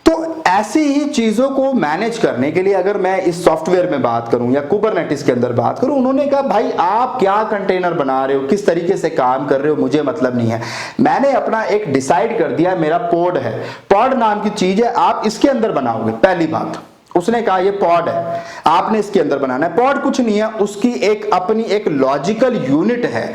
तो ऐसी ही चीजों को मैनेज करने के लिए अगर मैं इस सॉफ्टवेयर में बात करूं या कुबरनेटिस के अंदर बात करूं, उन्होंने कहा भाई आप क्या कंटेनर बना रहे हो, किस तरीके से काम कर रहे हो, मुझे मतलब नहीं है। मैंने अपना एक डिसाइड कर दिया, मेरा पॉड है, पॉड नाम की चीज है, आप इसके अंदर बनाओगे। पहली बात उसने कहा ये पॉड है, आपने इसके अंदर बनाना है। पॉड कुछ नहीं है, उसकी एक अपनी एक लॉजिकल यूनिट है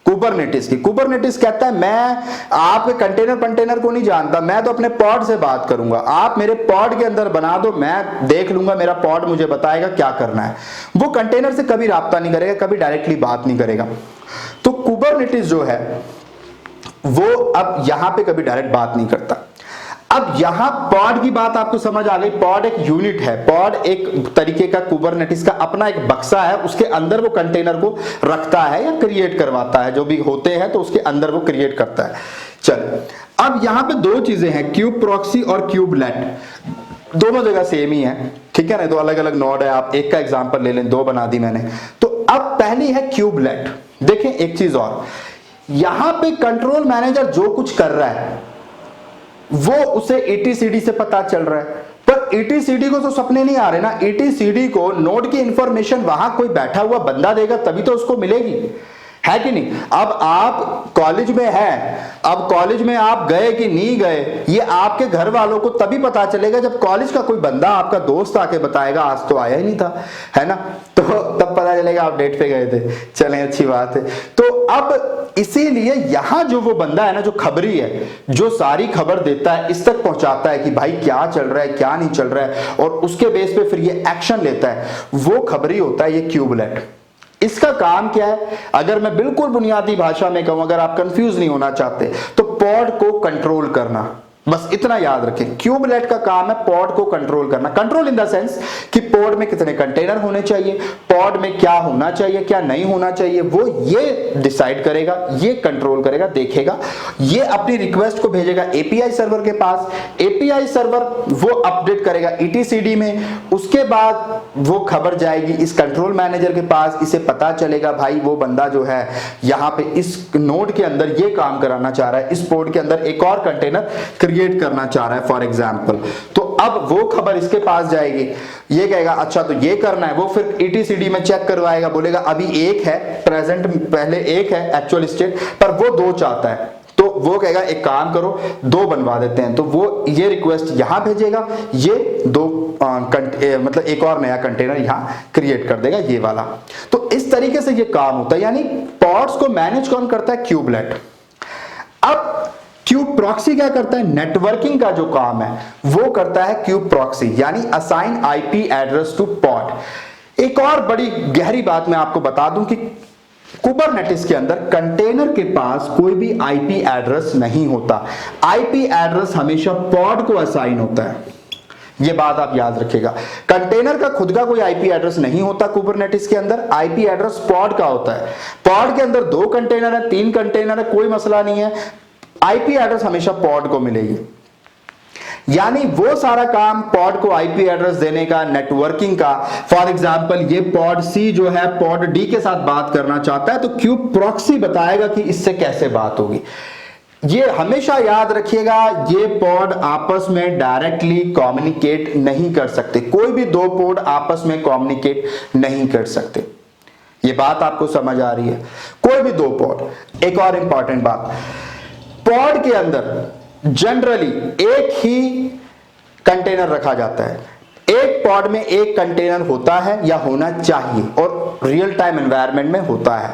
कुबरनेटिस की। कुबरनेटिस कहता है मैं आपके कंटेनर को नहीं जानता, मैं तो अपने पॉड से बात करूंगा, आप मेरे पॉड के अंदर बना दो, मैं देख लूंगा, मेरा पॉड मुझे बताएगा क्या करना है। वो कंटेनर से कभी राब्ता नहीं करेगा, कभी डायरेक्टली बात नहीं करेगा। तो कुबरनेटिस जो है वो अब यहां पे कभी डायरेक्ट बात नहीं करता। अब यहां पॉड की बात आपको समझ आ गई। पॉड एक यूनिट है, पॉड एक तरीके का कुबरनेटिस का अपना एक बक्सा है, उसके अंदर वो कंटेनर को रखता है या क्रिएट करवाता है, जो भी होते हैं तो उसके अंदर वो क्रिएट करता है। चल, अब यहां पे दो चीजें हैं, क्यूब प्रॉक्सी और क्यूबलेट। दोनों जगह सेम ही है, ठीक है ना, तो अलग अलग नोड है। आप एक का एग्जांपल ले लें, दो बना दी मैंने। तो अब पहली है क्यूबलेट। देखें एक चीज और, यहां पे कंट्रोल मैनेजर जो कुछ कर रहा है वो उसे ETCD से पता चल रहा है, पर ETCD को तो सपने नहीं आ रहे ना। ETCD को नोड की इंफॉर्मेशन वहां कोई बैठा हुआ बंदा देगा तभी तो उसको मिलेगी, है कि नहीं। अब आप कॉलेज में हैं, अब कॉलेज में आप गए कि नहीं गए ये आपके घर वालों को तभी पता चलेगा जब कॉलेज का कोई बंदा आपका दोस्त आके बताएगा आज तो आया ही नहीं था, है ना, तो तब पता चलेगा आप डेट पे गए थे। चलें, अच्छी बात है। तो अब इसीलिए यहां जो वो बंदा है ना, जो खबरी है, जो सारी खबर देता है, इस तक पहुंचाता है कि भाई क्या चल रहा है क्या नहीं चल रहा है, और उसके बेस पे फिर ये एक्शन लेता है, वो खबरी होता है ये क्यूबलेट। इसका काम क्या है? अगर मैं बिल्कुल बुनियादी भाषा में कहूं, अगर आप कंफ्यूज नहीं होना चाहते, तो पॉड को कंट्रोल करना, बस इतना याद रखें। क्यूबलेट का काम है पॉड को कंट्रोल करना। कंट्रोल इन द सेंस कि पॉड में कितने कंटेनर होने चाहिए, पॉड में क्या होना चाहिए क्या नहीं होना चाहिए, वो ये डिसाइड करेगा, ये कंट्रोल करेगा, देखेगा, ये अपनी रिक्वेस्ट को भेजेगा एपीआई सर्वर के पास, एपीआई सर्वर वो अपडेट करेगा ईटीसीडी में, उसके बाद वो खबर जाएगी इस कंट्रोल मैनेजर के पास, इसे पता चलेगा भाई वो बंदा जो है यहां पे इस नोड के अंदर ये काम कराना चाह रहा है, इस पोर्ट के अंदर एक और कंटेनर क्रिएट करना चाह रहा है फॉर एग्जांपल। तो अब वो खबर इसके पास जाएगी, ये कहेगा अच्छा तो ये करना है, वो फिर ईटीसीडी में चेक करवाएगा, बोलेगा अभी एक है प्रेजेंट, पहले एक है एक्चुअल स्टेट पर वो 2 चाहता है, तो वो कहेगा एक काम करो 2 बनवा देते हैं, तो वो ये रिक्वेस्ट यहां भेजेगा, ये 2 मतलब एक और नया कंटेनर यहां क्रिएट कर देगा ये वाला। तो इस तरीके से ये काम होता है, यानी पॉड्स को मैनेज कौन करता है, क्यूबलेट। अब क्यूब प्रॉक्सी क्या करता है, नेटवर्किंग का जो काम है वो करता है क्यूब प्रॉक्सी, यानी assign IP address to pod. एक और बड़ी गहरी बात मैं आपको बता दूं कि कुबरनेटिस के अंदर कंटेनर के पास कोई भी आईपी एड्रेस नहीं होता, आईपी एड्रेस हमेशा पॉड को असाइन होता है, ये बात आप याद रखिएगा। कंटेनर का खुद का कोई आईपी एड्रेस नहीं होता कुबरनेटिस के अंदर, आईपी एड्रेस पॉड का होता है। पॉड के अंदर 2 कंटेनर है, 3 कंटेनर है, कोई मसला नहीं है, आईपी एड्रेस हमेशा पॉड को मिलेगी। यानी वो सारा काम पॉड को आईपी एड्रेस देने का, नेटवर्किंग का, फॉर एग्जांपल ये पॉड सी जो है पॉड डी के साथ बात करना चाहता है, तो क्यूब प्रॉक्सी बताएगा कि इससे कैसे बात होगी। ये हमेशा याद रखिएगा, ये पॉड आपस में डायरेक्टली कम्युनिकेट नहीं कर सकते, कोई भी 2 पॉड आपस में कम्युनिकेट नहीं कर सकते। ये बात आपको समझ आ रही है, कोई भी 2 पॉड। एक और इंपॉर्टेंट बात, पॉड के अंदर जनरली एक ही कंटेनर रखा जाता है, एक पॉड में एक कंटेनर होता है या होना चाहिए, और रियल टाइम एनवायरनमेंट में होता है।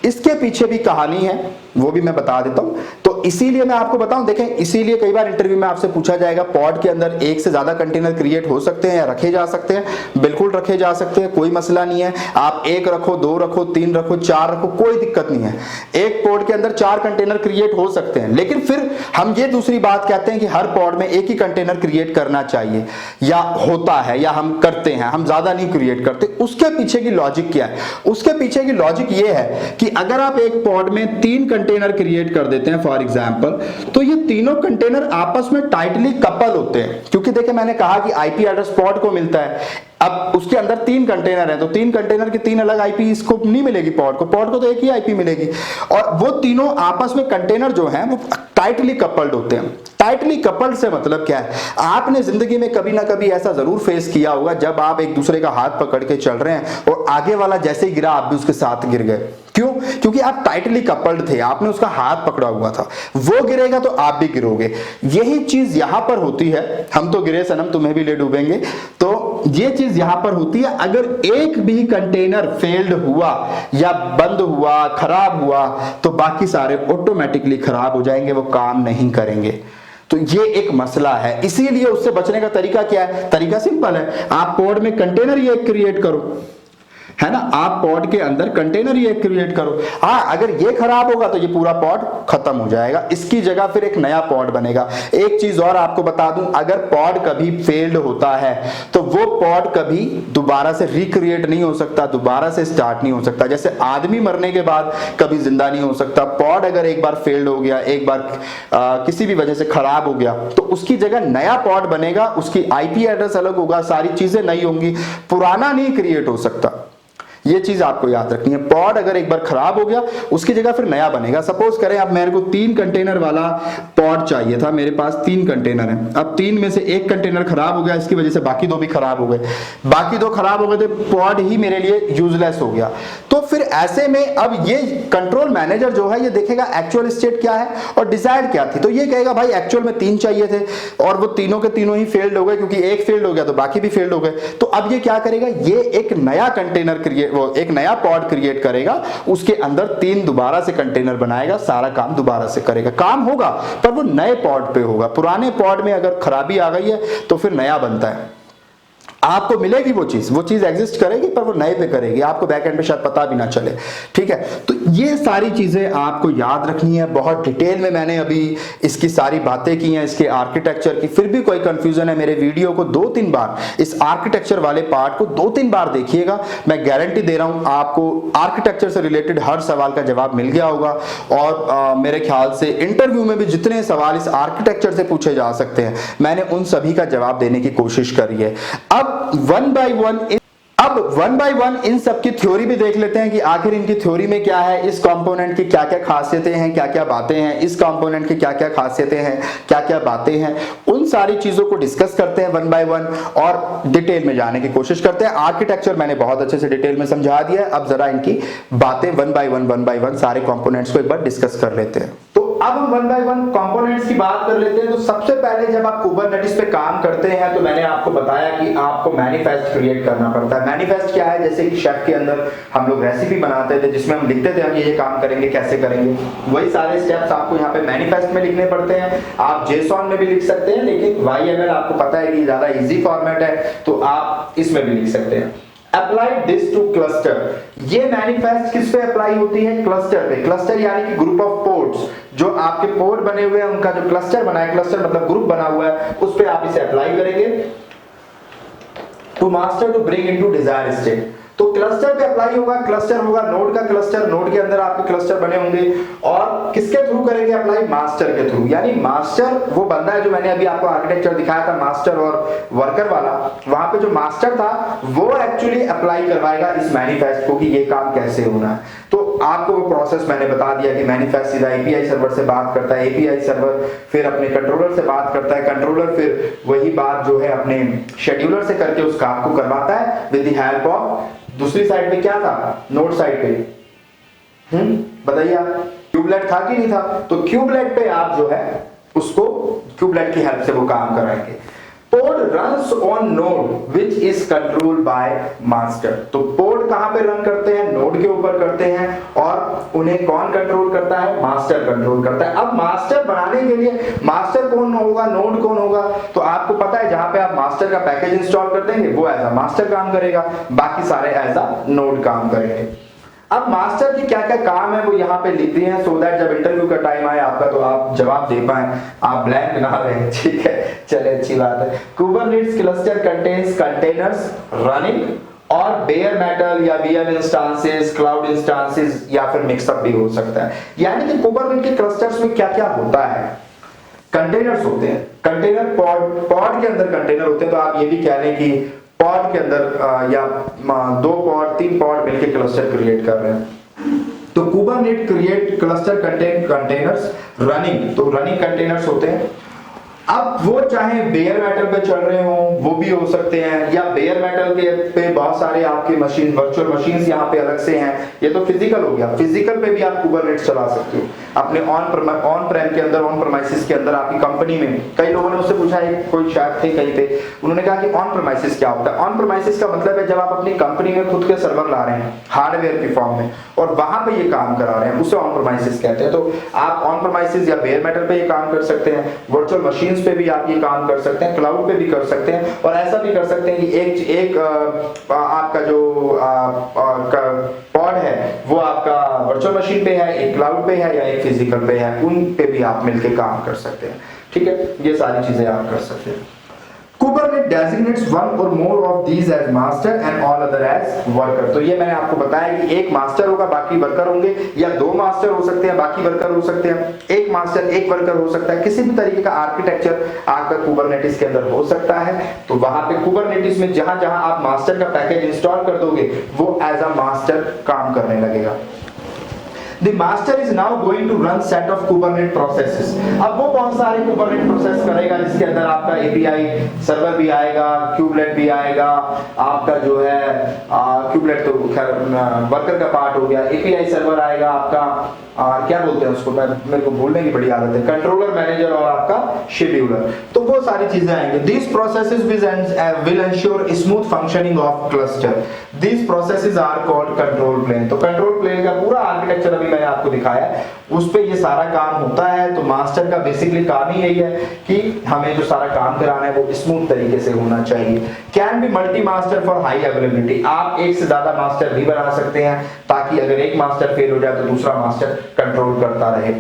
इसके पीछे भी कहानी है, वो भी मैं बता देता हूं। तो इसीलिए मैं आपको बताऊं, देखें, इसीलिए कई बार इंटरव्यू में आपसे पूछा जाएगा पॉड के अंदर एक से ज्यादा कंटेनर क्रिएट हो सकते हैं या रखे जा सकते हैं, बिल्कुल रखे जा सकते हैं, कोई मसला नहीं है। आप 1 रखो, 2 रखो, 3 रखो, 4 रखो, कोई दिक्कत नहीं है। एक पॉड के अंदर 4 कंटेनर क्रिएट हो सकते हैं, लेकिन फिर हम ये दूसरी बात कहते हैं कि हर पॉड में एक ही कंटेनर क्रिएट करना चाहिए या होता है या हम करते हैं, हम ज्यादा नहीं क्रिएट करते। उसके पीछे की लॉजिक क्या है, उसके पीछे की लॉजिक ये है कि अगर आप एक पॉड में 3 कंटेनर क्रिएट कर देते हैं फॉर एग्जांपल, तो ये तीनों कंटेनर आपस में टाइटली कपल होते हैं, क्योंकि देखिए मैंने कहा कि आईपी एड्रेस पॉड को मिलता है। अब उसके अंदर 3 कंटेनर है, तो 3 कंटेनर की 3 अलग आईपी इसको नहीं मिलेगी, पॉड को तो एक ही आईपी मिलेगी, और वो तीनों आपस में कंटेनर जो हैं वो टाइटली कपल्ड होते हैं। टाइटली कपल्ड से मतलब क्या है, आपने जिंदगी में कभी ना कभी ऐसा जरूर फेस किया होगा जब आप एक दूसरे का हाथ पकड़ के चल रहे हैं और आगे वाला जैसे ही गिरा आप भी उसके साथ गिर गए। क्यों? क्योंकि आप टाइटली कपल्ड थे, आपने उसका हाथ पकड़ा हुआ था, वो गिरेगा तो आप भी गिरोगे। यही चीज यहां पर होती है, हम तो गिरे सनम तुम्हें भी ले डूबेंगे, तो ये चीज यहां पर होती है। अगर एक भी कंटेनर फेल्ड हुआ या बंद हुआ, खराब हुआ, तो बाकी सारे ऑटोमेटिकली खराब हो जाएंगे, वो काम नहीं करेंगे। तो ये एक मसला है, इसीलिए उससे बचने का तरीका क्या है? तरीका सिंपल है, आप पॉड में कंटेनर ही एक क्रिएट करो, है ना, आप पॉड के अंदर कंटेनर ही एक क्रिएट करो। हाँ, अगर ये खराब होगा तो ये पूरा पॉड खत्म हो जाएगा, इसकी जगह फिर एक नया पॉड बनेगा। एक चीज और आपको बता दूं, अगर पॉड कभी फेल्ड होता है तो वो पॉड कभी दोबारा से रिक्रिएट नहीं हो सकता, दोबारा से स्टार्ट नहीं हो सकता। जैसे आदमी मरने के बाद कभी जिंदा नहीं हो सकता, पॉड अगर एक बार फेल्ड हो गया, एक बार किसी भी वजह से खराब हो गया, तो उसकी जगह नया पॉड बनेगा, उसकी आईपी एड्रेस अलग होगा, सारी चीजें नई होंगी, पुराना नहीं क्रिएट हो सकता। ये चीज आपको याद रखनी है। पॉड अगर एक बार खराब हो गया, उसकी जगह फिर नया बनेगा। सपोज करें अब मेरे को 3 कंटेनर वाला पॉड चाहिए था, मेरे पास 3 कंटेनर हैं, अब 3 में से एक कंटेनर खराब हो गया, इसकी वजह से बाकी 2 भी खराब हो गए, बाकी 2 खराब हो गए तो पॉड ही मेरे लिए यूजलेस हो गया। तो फिर ऐसे में अब ये कंट्रोल मैनेजर जो है ये देखेगा एक्चुअल स्टेट क्या है और डिजायर्ड क्या थी, तो ये कहेगा भाई एक्चुअल में 3 चाहिए थे और वो तीनों के तीनों ही फेल्ड हो गए, क्योंकि एक फेल्ड हो गया तो बाकी भी फेल्ड हो गए। तो अब ये क्या करेगा, ये एक नया कंटेनर क्रिएट, वो एक नया पॉड क्रिएट करेगा, उसके अंदर 3 दोबारा से कंटेनर बनाएगा, सारा काम दोबारा से करेगा। काम होगा पर वो नए पॉड पे होगा, पुराने पॉड में अगर खराबी आ गई है तो फिर नया बनता है। आपको मिलेगी वो चीज एग्जिस्ट करेगी, पर वो नए पे करेगी, आपको बैकएंड पे शायद पता भी ना चले। ठीक है, तो ये सारी चीजें आपको याद रखनी है। बहुत डिटेल में मैंने अभी इसकी सारी बातें की हैं, इसके आर्किटेक्चर की। फिर भी कोई कंफ्यूजन है, मेरे वीडियो को 2-3 बार, इस आर्किटेक्चर वाले पार्ट को 2-3 बार देखिएगा। मैं गारंटी दे रहा हूं आपको आर्किटेक्चर से रिलेटेड हर सवाल का जवाब मिल गया होगा। और मेरे ख्याल से इंटरव्यू में भी जितने सवाल इस आर्किटेक्चर से पूछे जा सकते हैं, मैंने उन सभी का जवाब देने की कोशिश करी है। अब वन बाय वन इन सब की थ्योरी भी देख लेते हैं कि आखिर इनकी थ्योरी में क्या है, इस कंपोनेंट की क्या क्या खासियतें हैं, क्या क्या बातें हैं, इस कंपोनेंट की क्या क्या खासियतें हैं, क्या क्या बातें हैं। उन सारी चीजों को डिस्कस करते हैं वन बाय वन और डिटेल में जाने की कोशिश करते हैं। आर्किटेक्चर मैंने बहुत अच्छे से डिटेल में समझा दिया है, अब जरा इनकी बातें वन बाय वन सारे कंपोनेंट्स को एक बार डिस्कस कर लेते हैं। तो अब हम वन बाय वन कंपोनेंट्स की बात कर लेते हैं। तो सबसे पहले जब आप कुबरनेटिस पे काम करते हैं, तो मैंने आपको बताया कि आपको मैनिफेस्ट क्रिएट करना पड़ता है। मैनिफेस्ट क्या है? जैसे कि शेफ के अंदर हम लोग रेसिपी बनाते थे, जिसमें हम लिखते थे हम ये काम करेंगे, कैसे करेंगे, वही सारे स्टेप्स आपको यहाँ पे मैनिफेस्ट में लिखने पड़ते हैं। आप जेसॉन में भी लिख सकते हैं, लेकिन YML आपको पता है कि ज्यादा इजी फॉर्मेट है, तो आप इसमें भी लिख सकते हैं। अप्लाई दिस टू क्लस्टर, ये मैनिफेस्ट किस पे अप्लाई होती है? क्लस्टर पे। क्लस्टर यानी कि ग्रुप ऑफ पोर्ट्स, जो आपके पोर्ट बने हुए हैं उनका जो क्लस्टर बना है, क्लस्टर मतलब ग्रुप बना हुआ है, उस पे आप इसे अप्लाई करेंगे। To master to bring into desire state, तो क्लस्टर पे अप्लाई होगा। क्लस्टर होगा नोड का क्लस्टर, नोड के अंदर आपके क्लस्टर बने होंगे, और किसके थ्रू करेंगे अप्लाई? मास्टर के थ्रू। यानी मास्टर वो बंदा है जो मैंने अभी आपको आर्किटेक्चर दिखाया था, मास्टर और वर्कर वाला, वहां पे जो मास्टर था वो एक्चुअली अप्लाई करवाएगा इस मैनिफेस्ट को कि ये काम कैसे होना है। तो आपको वो प्रोसेस मैंने बता दिया कि मैनिफेस्ट सीधा एपीआई सर्वर से बात करता है, एपीआई सर्वर फिर अपने कंट्रोलर से बात करता है, कंट्रोलर फिर वही बात जो है अपने शेड्यूलर से करके उस काम को करवाता है विद द हेल्प ऑफ, दूसरी साइड पे क्या था? नोड साइड पे बताइए आप, क्यूबलेट था कि नहीं था? तो क्यूबलेट पे आप जो है उसको क्यूबलेट की हेल्प से वो काम कराएंगे। Pod runs on node which is controlled by master, तो पोड कहां पे रन करते हैं? नोड के ऊपर करते हैं, और उन्हें कौन कंट्रोल करता है? मास्टर कंट्रोल करता है। अब मास्टर बनाने के लिए मास्टर कौन होगा, नोड कौन होगा? तो आपको पता है जहां पे आप मास्टर का पैकेज इंस्टॉल कर देंगे वो एज अ मास्टर काम करेगा, बाकी सारे एज अ नोड काम करेंगे। अब मास्टर की क्या क्या काम है वो यहाँ पे लिख दिए हैं, सो दैट जब इंटरव्यू का टाइम आए आपका तो आप जवाब दे पाए, आप ब्लैंक ना रहे। ठीक है, चले अच्छी बात है। Kubernetes cluster contains containers running और बेयर मेटल या VM इंस्टेंसेस, क्लाउड इंस्टेंसेस, या फिर मिक्सअप भी हो सकता है। यानी कि कुबरनेटिस के क्लस्टर्स में क्या क्या होता है? कंटेनर्स होते हैं, कंटेनर पॉड के अंदर कंटेनर होते हैं। तो आप ये भी कह लें कि पॉड के अंदर या 2 पॉड 3 पॉड मिलकर क्लस्टर क्रिएट कर रहे हैं। तो कुबरनेट क्रिएट क्लस्टर कंटेनर्स रनिंग, तो रनिंग कंटेनर्स होते हैं। अब वो चाहे बेयर मेटल पे चल रहे हो वो भी हो सकते हैं, या बेयर मेटल के पे बहुत सारे आपके मशीन, वर्चुअल मशीन्स यहाँ पे अलग से हैं। ये तो फिजिकल हो गया, फिजिकल पे भी आप कुबरनेट्स चला सकते हो अपने ऑन प्रेम के अंदर, ऑन प्रेमाइसिस के अंदर आपकी कंपनी में। कई लोगों ने उससे पूछा है, कोई शायद थे कहीं पे, उन्होंने कहा कि ऑन प्रेमाइसिस क्या होता है? ऑन प्रेमाइसिस का मतलब है जब आप अपनी कंपनी में खुद के सर्वर ला रहे हैं हार्डवेयर की फॉर्म में, और वहां पे ये काम करा रहे हैं, उसे ऑन प्रेमाइसिस कहते हैं। तो आप ऑन प्रेमाइसिस या बेयर मेटल पे ये काम कर सकते हैं, वर्चुअल मशीन्स पे भी आप ये काम कर सकते हैं, क्लाउड पे भी कर सकते हैं, और ऐसा भी कर सकते हैं कि एक आपका जो पॉड है वो आपका वर्चुअल मशीन पे है, एक क्लाउड पे है, या एक फिजिकल पे है, उन पे भी आप मिलके काम कर सकते हैं। ठीक है, ये सारी चीजें आप कर सकते हैं। Kubernetes designates one or more of these as master and all other as worker। तो ये मैंने आपको बताया कि एक मास्टर होगा बाकी वर्कर होंगे, या 2 मास्टर हो सकते हैं बाकी वर्कर हो सकते हैं, एक मास्टर एक वर्कर हो सकता है, किसी भी तरीके का आर्किटेक्चर आपका कुबरनेटिस के अंदर हो सकता है। तो वहां पे कुबरनेटिस में जहां जहां आप मास्टर का पैकेज इंस्टॉल कर दोगे वो एज अ मास्टर काम करने लगेगा। The master is now going to run set of Kubernetes processes। अब वो बहुत सारे Kubernetes प्रोसेस करेगा जिसके अंदर आपका API सर्वर भी आएगा, क्यूबलेट भी आएगा, आपका जो है क्यूबलेट तो खैर वर्कर का पार्ट हो गया, API सर्वर आएगा आपका, क्या बोलते हैं उसको, मेरे को भूलने की बड़ी आदत है, कंट्रोलर, मैनेजर और आपका शेड्यूलर। तो वो सारी चीजें आएंगी। These processes will ensure smooth functioning of cluster। These processes are called control plane। तो कंट्रोल प्लेन का पूरा आर्किटेक्चर अभी मैंने आपको दिखाया है उस पे ये सारा काम होता है। तो मास्टर का बेसिकली काम ही यही है कि हमें जो सारा काम कराना है वो स्मूथ तरीके से होना चाहिए। Can be multi master for high availability, आप एक से ज्यादा मास्टर भी बना सकते हैं ताकि अगर एक मास्टर फेल हो जाए तो दूसरा मास्टर कंट्रोल करता रहे।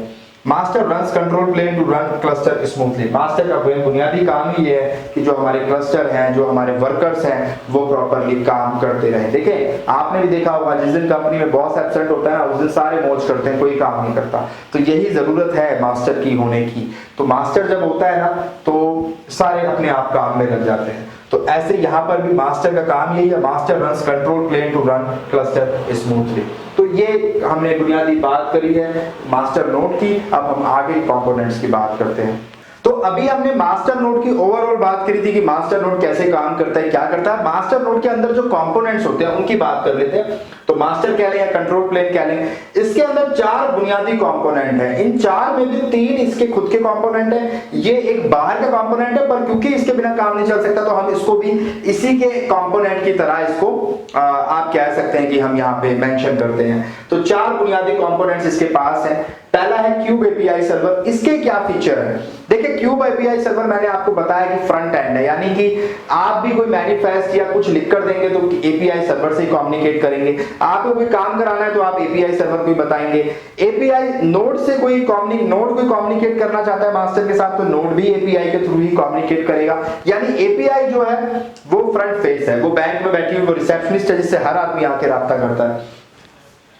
Master runs control plane to run cluster smoothly, master का बुनियादी काम ही ये है कि जो हमारे क्लस्टर हैं, जो हमारे वर्कर्स हैं, वो प्रॉपर्ली काम करते रहे। देखें, आपने भी देखा होगा जिस दिन कंपनी में बॉस एब्सेंट होता है ना, उस दिन सारे मौज करते हैं, कोई काम नहीं करता। तो यही जरूरत है मास्टर की होने की। तो मास्टर जब होता है ना तो सारे अपने आप काम में लग जाते हैं। तो ऐसे यहाँ पर भी मास्टर का काम यही है, master runs control plane to run cluster smoothly. तो ये हमने बुनियादी बात करी है मास्टर नोड की। अब हम आगे कंपोनेंट्स की बात करते हैं। तो अभी हमने मास्टर नोड की ओवरऑल बात करी थी कि मास्टर नोड कैसे काम करता है, क्या करता है। मास्टर नोड के अंदर जो कंपोनेंट्स होते हैं उनकी बात कर लेते हैं। तो मास्टर कह लें या कंट्रोल प्लेन कह लें, इसके अंदर 4 बुनियादी कंपोनेंट हैं। इन 4 में भी 3 इसके खुद के कंपोनेंट हैं, ये एक बाहर का कंपोनेंट है, पर क्योंकि इसके बिना काम नहीं चल सकता तो हम इसको भी इसी के कंपोनेंट की तरह इसको आप कह सकते हैं कि हम यहाँ पे मेंशन करते हैं। तो 4 बुनियादी कंपोनेंट्स इसके पास हैं। पहला है क्यूब एपीआई सर्वर। इसके क्या फीचर है? देखिए, क्यूब एपीआई सर्वर मैंने आपको बताया कि फ्रंट एंड है, यानी कि आप भी कोई मैनिफेस्ट या कुछ लिख कर देंगे तो एपीआई सर्वर से कम्युनिकेट करेंगे। आपको कोई काम कराना है तो आप एपीआई सर्वर को ही बताएंगे। एपीआई नोड से कोई कम्युनिकेट करना चाहता है मास्टर के साथ तो नोड भी एपीआई के थ्रू ही कम्युनिकेट करेगा। यानी एपीआई जो है वो फ्रंट फेस है, वो बैंक में बैठी हुई वो रिसेप्शनिस्ट है जिससे हर आदमी आके राब्ता करता है।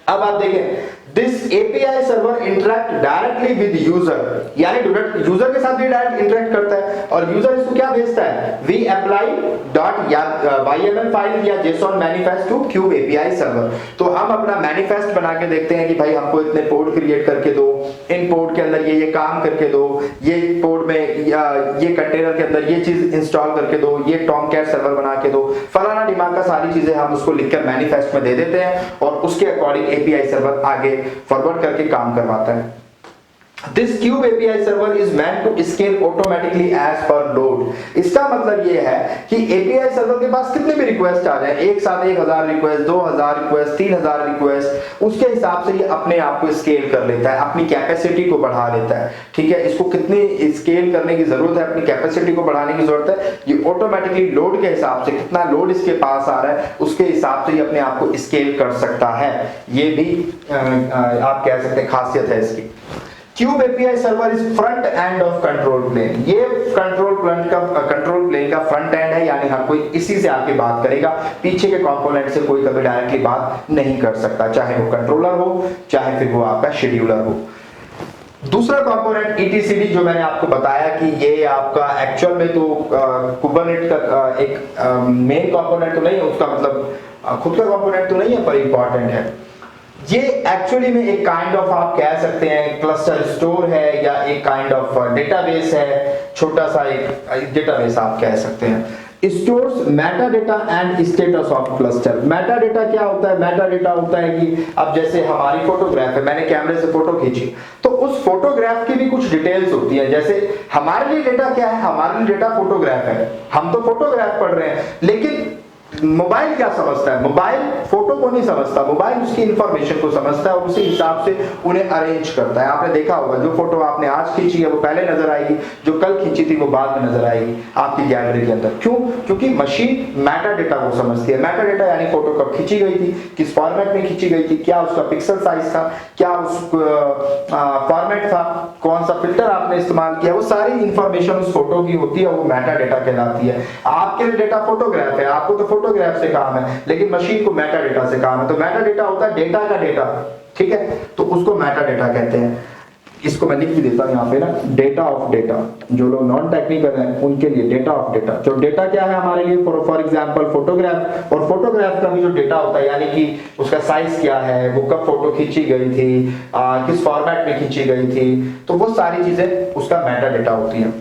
अब आप देखें, this API server interact directly with user, यानी यूजर के साथ भी डायरेक्ट इंटरेक्ट करता है और यूजर इसको क्या भेजता है, वी अप्लाई डॉट या YML फाइल या JSON manifest two cube API server. तो हम अपना मैनिफेस्ट बना के देखते हैं कि भाई हमको इतने पोर्ट क्रिएट करके दो, इन पोर्ट के अंदर ये काम करके दो, ये पोर्ट में ये कंटेनर के अंदर ये चीज इंस्टॉल करके दो, ये टॉमकैट सर्वर बना के दो, फलाना डिमांड का सारी चीजें हम उसको लिखकर मैनिफेस्ट में दे देते हैं और उसके अकॉर्डिंग एपीआई सर्वर आगे फॉरवर्ड करके काम करवाता है। This cube API server is meant to scale automatically as per load। इसका मतलब ये है कि API सर्वर के पास कितने भी रिक्वेस्ट आ जाए, एक साथ 1000 रिक्वेस्ट, 2000 रिक्वेस्ट, 3000 रिक्वेस्ट, उसके हिसाब से ये अपने आप को स्केल कर लेता है, अपनी कैपेसिटी को बढ़ा लेता है। ठीक है, इसको कितनी स्केल करने की जरूरत है, अपनी कैपेसिटी को बढ़ाने की जरूरत है, ये ऑटोमेटिकली लोड के हिसाब से कितना लोड इसके पास आ रहा है उसके हिसाब से ये अपने आप को स्केल कर सकता है। ये भी आप कह सकते हैं खासियत है इसकी। Kube API server is front end of control plane. ये कंट्रोल प्लेन का फ्रंट एंड है, यानी हर कोई इसी से आके बात करेगा, पीछे के कंपोनेंट से कोई कभी डायरेक्टली बात नहीं कर सकता, चाहे वो कंट्रोलर हो चाहे फिर वो आपका शेड्यूलर हो। दूसरा कंपोनेंट ETCD जो मैंने आपको बताया कि ये आपका एक्चुअल में तो कुबरनेट का एक मेन कंपोनेंट तो नहीं है, उसका मतलब खुद का कंपोनेंट तो नहीं है पर इंपॉर्टेंट है। ये एक्चुअली में एक काइंड ऑफ आप कह सकते हैं क्लस्टर स्टोर है या एक काइंड ऑफ डेटाबेस है, छोटा सा एक डेटाबेस आप कह सकते हैं। Stores Meta data and status of cluster. Meta data क्या होता है? मेटा डेटा होता है कि अब जैसे हमारी फोटोग्राफ है, मैंने कैमरे से फोटो खींची तो उस फोटोग्राफ की भी कुछ डिटेल्स होती है। जैसे हमारे लिए डेटा क्या है, हमारे लिए डेटा फोटोग्राफ है, हम तो फोटोग्राफ पढ़ रहे हैं, लेकिन मोबाइल क्या समझता है? मोबाइल फोटो को नहीं समझता, मोबाइल उसकी इंफॉर्मेशन को समझता है और उसी हिसाब से उन्हें अरेंज करता है। आपने देखा होगा जो फोटो आपने आज खींची है वो पहले नजर आएगी, जो कल खींची थी वो बाद में नजर आएगी आपकी गैलरी के अंदर। क्यों? क्योंकि मशीन मेटा डेटा को समझती है। मेटा डेटा यानी फोटो कब खींची गई थी, किस फॉर्मेट में खींची गई थी, क्या उसका पिक्सल साइज था, क्या उस फॉर्मेट था, कौन सा फिल्टर आपने इस्तेमाल किया, वो सारी इंफॉर्मेशन उस फोटो की होती है, वो मेटा डेटा कहलाती है। आपके लिए डेटा फोटोग्राफ है, आपको तो फोटोग्राफ से काम है, लेकिन मशीन को मेटा डेटा से काम है। तो मेटा डेटा होता है डेटा का डेटा, ठीक है, तो उसको मेटा डेटा कहते हैं। इसको मैं लिख भी देता हूं यहाँ पे ना, डेटा ऑफ डेटा। जो लोग नॉन टेक्निकल हैं उनके लिए डेटा ऑफ डेटा। जो डेटा क्या है हमारे लिए, फॉर एग्जांपल फोटोग्राफ, और फोटोग्राफ का भी जो डेटा होता है यानी कि उसका साइज क्या है, वो कब फोटो खींची गई थी, किस फॉर्मेट में खींची गई थी, तो वो सारी चीजें उसका मेटा डेटा होती है।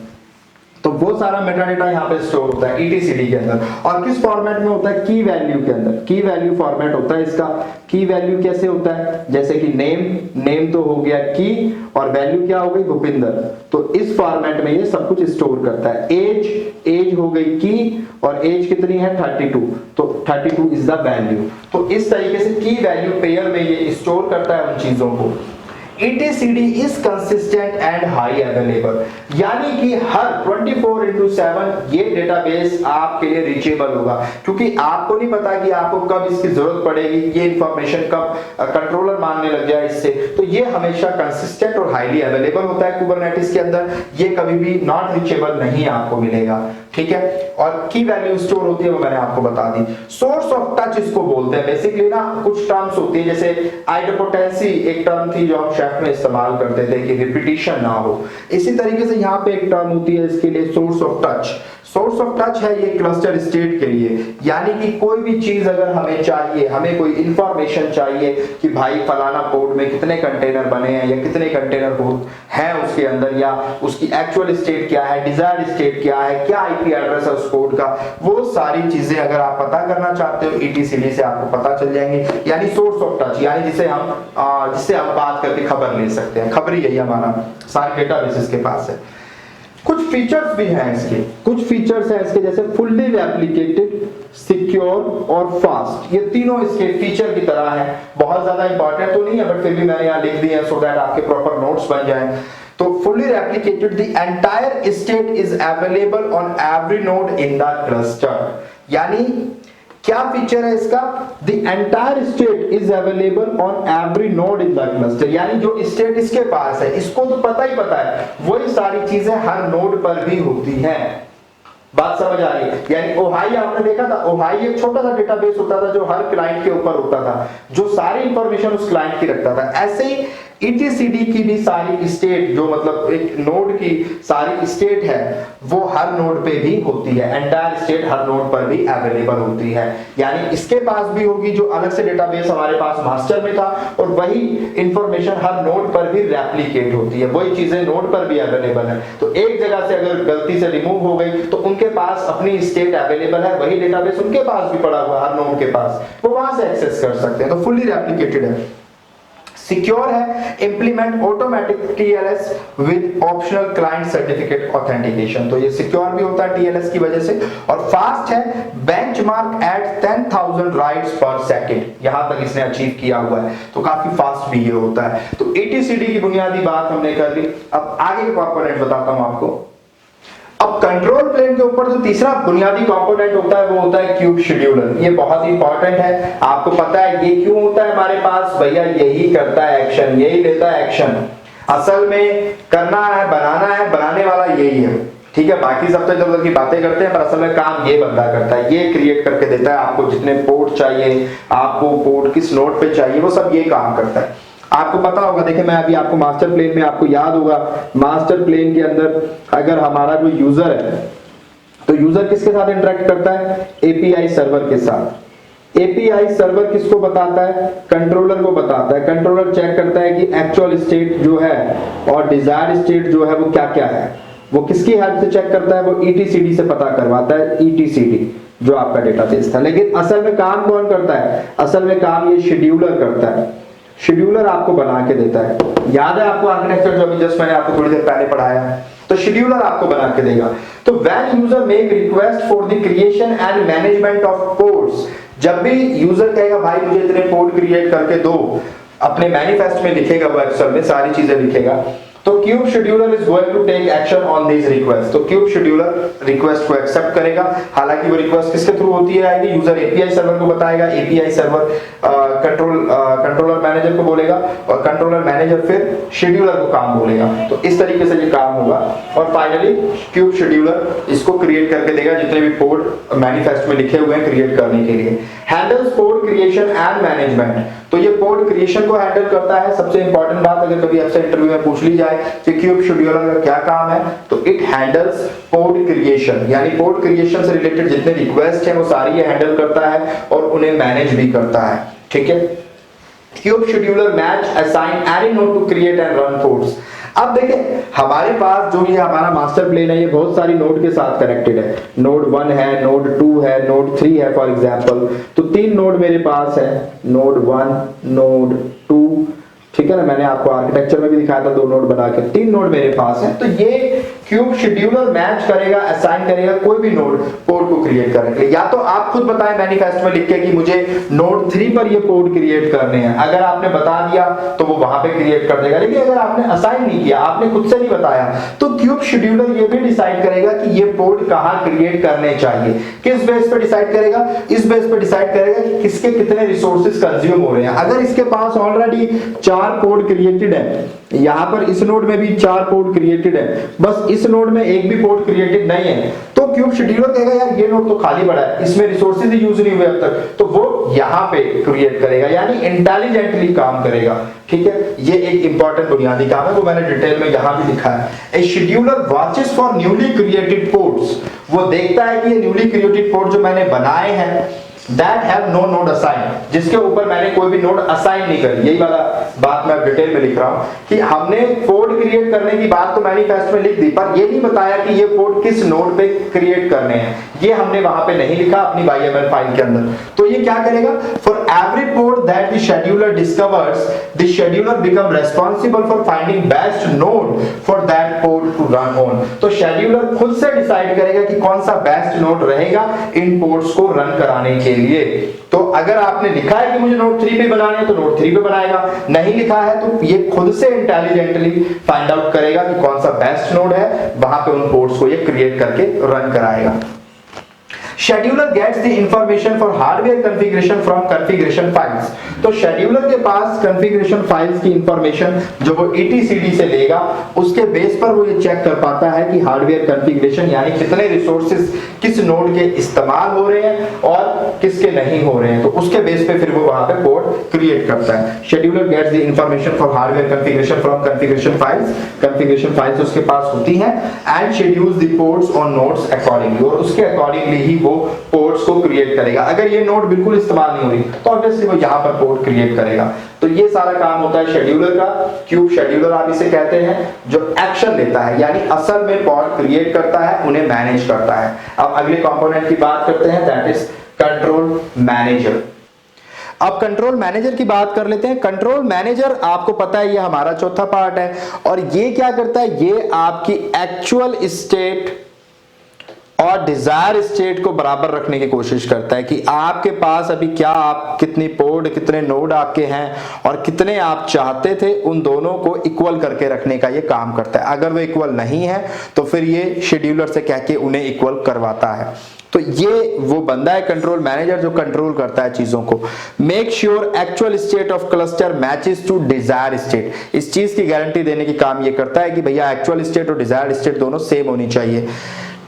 तो वो सारा मेटा डेटा यहाँ पे स्टोर होता है ईटीसीडी के अंदर। और किस फॉर्मेट में होता है? की वैल्यू के अंदर। की वैल्यू फॉर्मेट होता है इसका। की वैल्यू कैसे होता है? जैसे कि नेम तो हो गया की, और वैल्यू क्या हो गई? भूपिंदर। तो इस फॉर्मेट में ये सब कुछ स्टोर करता है। एज हो गई की, और एज कितनी है? 32। तो 32 इज द वैल्यू। तो इस तरीके से की वैल्यू पेयर में ये स्टोर करता है उन चीजों को। ETCD is consistent and high available, यानी कि हर 24/7 ये डेटाबेस आपके लिए रीचेबल होगा, क्योंकि आपको नहीं पता कि आपको कब इसकी जरूरत पड़ेगी, ये इंफॉर्मेशन कब कंट्रोलर मांगने लग जाए इससे। तो ये हमेशा कंसिस्टेंट और हाईली अवेलेबल होता है कुबरनेटिस के अंदर। ये कभी भी नॉट रीचेबल नहीं आपको मिलेगा, ठीक है। और की वैल्यू स्टोर होती है वो मैंने आपको बता दी। सोर्स ऑफ टच इसको बोलते हैं। बेसिकली ना कुछ टर्म्स होती है, जैसे आइडोपोटेंसी एक टर्म थी जो हम शेफ में इस्तेमाल करते थे कि रिपीटिशन ना हो। इसी तरीके से यहाँ पे एक टर्म होती है इसके लिए, source of touch. Source of touch है ये क्लस्टर स्टेट के लिए, यानी कि कोई भी चीज अगर हमें चाहिए, हमें कोई इंफॉर्मेशन चाहिए कि भाई फलाना पोर्ट में कितने कंटेनर बने हैं या कितने कंटेनर हैं उसके अंदर, या उसकी एक्चुअल स्टेट क्या है, डिजायर्ड स्टेट क्या है, क्या आईपी एड्रेस है उस पोर्ट का, वो सारी चीजें अगर आप पता करना चाहते हो ईटीसीडी से आपको पता चल जाएंगे। यानी सोर्स ऑफ टच, यानी जिससे हम बात करके खबर ले सकते हैं। खबर यही हमारा सारे डेटाबेसेस के पास है। कुछ फीचर्स भी हैं इसके, कुछ फीचर्स हैं इसके, जैसे फुल्ली रेप्लिकेटेड, सिक्योर और फास्ट। ये तीनों इसके फीचर की तरह हैं। बहुत ज्यादा इंपॉर्टेंट तो नहीं है, बट फिर भी मैंने यहाँ लिख दिए हैं सो दैट आपके प्रॉपर नोट्स बन जाएं। तो fully replicated, the entire state is available on every node in the cluster. यानी क्या फीचर है इसका? The entire state is available on every node in the cluster, यानी जो स्टेट इसके पास है इसको तो पता है, वही सारी चीजें हर नोड पर भी होती हैं। बात समझ आ रही है? यानी ओहाई आपने देखा था, ओहाई एक छोटा सा डेटाबेस होता था जो हर क्लाइंट के ऊपर होता था, जो सारी इंफॉर्मेशन उस क्लाइंट की रखता था। ऐसे ही ईटीसीडी की भी सारी स्टेट, जो मतलब एक नोड की सारी स्टेट है, वो हर नोड पे भी होती है। एंटायर स्टेट हर नोड पर भी अवेलेबल होती है। यानी इसके पास भी होगी जो अलग से डेटाबेस हमारे पास मास्टर में था, और वही इंफॉर्मेशन हर नोड पर भी रेप्लिकेट होती है, वही चीजें नोड पर भी अवेलेबल है। तो एक जगह से अगर गलती से रिमूव हो गई तो उनके पास अपनी स्टेट अवेलेबल है, वही डेटाबेस उनके पास भी पड़ा हुआ है हर नोड के पास, वो वहां से एक्सेस कर सकते हैं। तो फुल्ली रेप्लिकेटेड है। सिक्योर है, implement automatic TLS with optional client certificate authentication. तो ये सिक्योर भी होता है टीएलएस की वजह से। और फास्ट है, बेंचमार्क एट 10,000 राइट्स पर सेकंड, यहां तक इसने अचीव किया हुआ है। तो काफी फास्ट भी ये होता है। तो ईटीसीडी की बुनियादी बात हमने कर ली। अब आगे के कंपोनेंट बताता हूं आपको। अब कंट्रोल प्लेन के ऊपर जो तीसरा बुनियादी कंपोनेंट होता है वो होता है क्यूब शेड्यूलर। ये बहुत ही इंपॉर्टेंट है, आपको पता है ये क्यों होता है हमारे पास? भैया यही करता है एक्शन, यही लेता है एक्शन। असल में करना है, बनाना है, बनाने वाला यही है, ठीक है। बाकी सब तो इधर उधर की बातें करते हैं, पर असल में काम ये बंदा करता है। ये क्रिएट करके देता है आपको जितने पोर्ट चाहिए, आपको पोर्ट किस नोड पे चाहिए, वो सब ये काम करता है। आपको पता होगा, देखिए मैं अभी आपको मास्टर प्लेन में, आपको याद होगा मास्टर प्लेन के अंदर अगर हमारा जो यूजर है, तो यूजर किसके साथ इंटरेक्ट करता है? एपीआई सर्वर के साथ। एपीआई सर्वर किसको बताता है? कंट्रोलर को बताता है। कंट्रोलर चेक करता है कि एक्चुअल स्टेट जो है और डिजायर्ड स्टेट जो है वो क्या क्या है। वो किसकी हेल्प से चेक करता है? वो ईटीसीडी से पता करवाता है, ईटीसीडी जो आपका डेटाबेस था। लेकिन असल में काम कौन करता है? असल में काम ये शेड्यूलर करता है। शेड्यूलर आपको बना के देता है। याद है आपको आर्किटेक्चर जो अभी जस्ट मैंने आपको थोड़ी देर पहले पढ़ाया है? तो शेड्यूलर आपको बना के देगा। तो when user make request for the creation and management of ports, जब भी यूजर कहेगा भाई मुझे इतने पोर्ट क्रिएट करके दो, अपने मैनिफेस्ट में लिखेगा, वो एक्सेल में सारी चीजें लिखेगा, तो kube scheduler is going to take action on this request. तो क्यूब शेड्यूलर रिक्वेस्ट को एक्सेप्ट करेगा। हालांकि वो रिक्वेस्ट किसके थ्रू होती है आएगी? यूजर एपीआई सर्वर को बताएगा, एपीआई सर्वर कंट्रोलर मैनेजर को बोलेगा, और कंट्रोलर मैनेजर फिर शेड्यूलर को काम बोलेगा। तो इस तरीके से ये काम होगा। और फाइनली क्यूब शेड्यूलर इसको क्रिएट करके देगा जितने भी पोर्ट मैनिफेस्ट में लिखे हुए हैं क्रिएट करने के लिए। Handles port creation and management, तो ये पोर्ट क्रिएशन को हैंडल करता है। सबसे इंपॉर्टेंट बात अगर कभी आपसे इंटरव्यू में पूछ ली जाए कि क्यूब शेड्यूलर का क्या काम है, तो इट हैंडल्स पोर्ट क्रिएशन, यानी पोर्ट क्रिएशन से रिलेटेड जितने रिक्वेस्ट हैं वो सारी ये हैंडल करता है और उन्हें मैनेज भी करता है, ठीक है। Cube scheduler match assign any node to create and run ports. अब देखिए हमारे पास जो ये हमारा मास्टर प्लेन है ये बहुत सारी नोड के साथ कनेक्टेड है। नोड 1 है, नोड 2 है, नोड 3 है फॉर एग्जांपल। तो 3 नोड मेरे पास है, नोड 1, नोड 2, ठीक है ना। मैंने आपको आर्किटेक्चर में भी दिखाया था 2 नोड बना के, 3 नोड मेरे पास है। तो ये क्यूब शेड्यूलर मैच करेगा, असाइन करेगा कोई भी नोड पोर्ट को क्रिएट करने के लिए। या तो आप खुद बताएं मैनिफेस्ट में लिख के कि मुझे नोड 3 पर ये पोर्ट क्रिएट करने हैं, अगर आपने बता दिया तो वो वहां पे क्रिएट कर देगा। लेकिन अगर आपने असाइन नहीं किया, आपने खुद से नहीं बताया, तो क्यूब शेड्यूलर ये भी डिसाइड करेगा कि ये पोर्ट कहां क्रिएट करने चाहिए। किस बेस पे डिसाइड करेगा? इस बेस पे डिसाइड करेगा कि किसके कितने रिसोर्सेज कंज्यूम हो रहे हैं। अगर इसके पास ऑलरेडी 4 पोर्ट क्रिएटेड है, यहां पर इस नोड में भी 4 पोर्ट क्रिएटेड है, बस इस नोड में एक भी पोर्ट क्रिएटेड नहीं है, तो क्यूब शेड्यूलर कहेगा यार ये नोड तो खाली पड़ा है, इसमें रिसोर्सेज ही यूज नहीं हुए अब तक, तो वो यहां पे क्रिएट करेगा, यानी इंटेलिजेंटली काम करेगा। ठीक है, ये एक इंपॉर्टेंट बुनियादी काम है, वो मैंने डिटेल में यहां भी लिखा है। A scheduler watches for newly created ports, वो देखता है कि ये न्यूली क्रिएटेड पोर्ट जो मैंने बनाए हैं that have no node assigned, जिसके ऊपर मैंने कोई भी नोड असाइन नहीं करी। यही वाला बात मैं डिटेल में लिख रहा हूं कि हमने पोर्ट क्रिएट करने की बात तो मैनिफेस्ट में लिख दी, पर ये नहीं बताया कि ये पोर्ट किस नोड पे क्रिएट करने हैं, ये हमने वहां पे नहीं लिखा अपनी YML फाइल के अंदर। तो ये क्या करेगा? For every port that the scheduler discovers, the scheduler become responsible for finding best node for that port to run on. तो शेड्यूलर खुद से डिसाइड करेगा कि कौन सा बेस्ट नोड रहेगा इन पोर्ट्स को रन कराने के लिए। तो अगर आपने लिखा है कि मुझे नोड 3 पे बनाने हैं तो नोड 3 पे बनाएगा, नहीं लिखा है तो ये खुद से इंटेलिजेंटली फाइंड आउट करेगा कि कौन सा बेस्ट नोड है, वहां पे उन पोर्ट्स को ये क्रिएट करके रन कराएगा। Scheduler gets the information for hardware configuration from configuration files। तो शेड्यूलर के पास configuration files की इंफॉर्मेशन जो वो ETCD से लेगा, उसके बेस पर वो ये चेक कर पाता है कि हार्डवेयर कॉन्फ़िगरेशन यानी कितने रिसोर्सेज किस नोड के इस्तेमाल हो रहे हैं और किसके नहीं हो रहे हैं, तो उसके बेस पे फिर वो वहां पे पोर्ट क्रिएट करता है। Scheduler gets the information for hardware configuration from configuration files उसके पास होती हैं, and schedules the ports on nodes accordingly, और उसके अकॉर्डिंगली ही पोर्ट्स को क्रिएट करेगा। अगर ये नोड बिल्कुल इस्तेमाल नहीं हो रही तो ऑब्वियसली वो यहां पर पोर्ट क्रिएट करेगा। तो ये सारा काम होता है शेड्यूलर का। क्यूब शेड्यूलर आप इसे कहते हैं, जो एक्शन लेता है यानी असल में पोर्ट क्रिएट करता है, उन्हें मैनेज करता है। अब अगले कंपोनेंट की बात करते हैं, दैट इज कंट्रोल मैनेजर। अब कंट्रोल मैनेजर की बात कर लेते हैं। कंट्रोल मैनेजर आपको पता है ये हमारा चौथा पार्ट है, और ये क्या करता है? ये आपकी एक्चुअल स्टेट और डिजायर स्टेट को बराबर रखने की कोशिश करता है कि आपके पास अभी क्या, आप कितनी पोर्ट, कितने नोड आपके हैं और कितने आप चाहते थे, उन दोनों को इक्वल करके रखने का ये काम करता है। अगर वो इक्वल नहीं है तो फिर ये शेड्यूलर से कह के उन्हें इक्वल करवाता है। तो ये वो बंदा है कंट्रोल मैनेजर जो कंट्रोल करता है चीजों को। Make sure actual state of cluster matches to desire state, इस चीज की गारंटी देने की काम ये करता है कि भैया एक्चुअल स्टेट और डिजायर स्टेट दोनों सेम होनी चाहिए।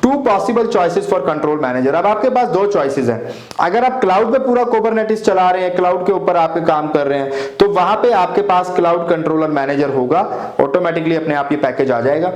2 possible choices for control manager. अब आपके पास 2 चॉइसेस हैं। अगर आप क्लाउड पे पूरा कुबरनेटिस चला रहे हैं, क्लाउड के ऊपर आपके काम कर रहे हैं, तो वहां पे आपके पास क्लाउड कंट्रोलर मैनेजर होगा, ऑटोमेटिकली अपने आप ये पैकेज आ जाएगा।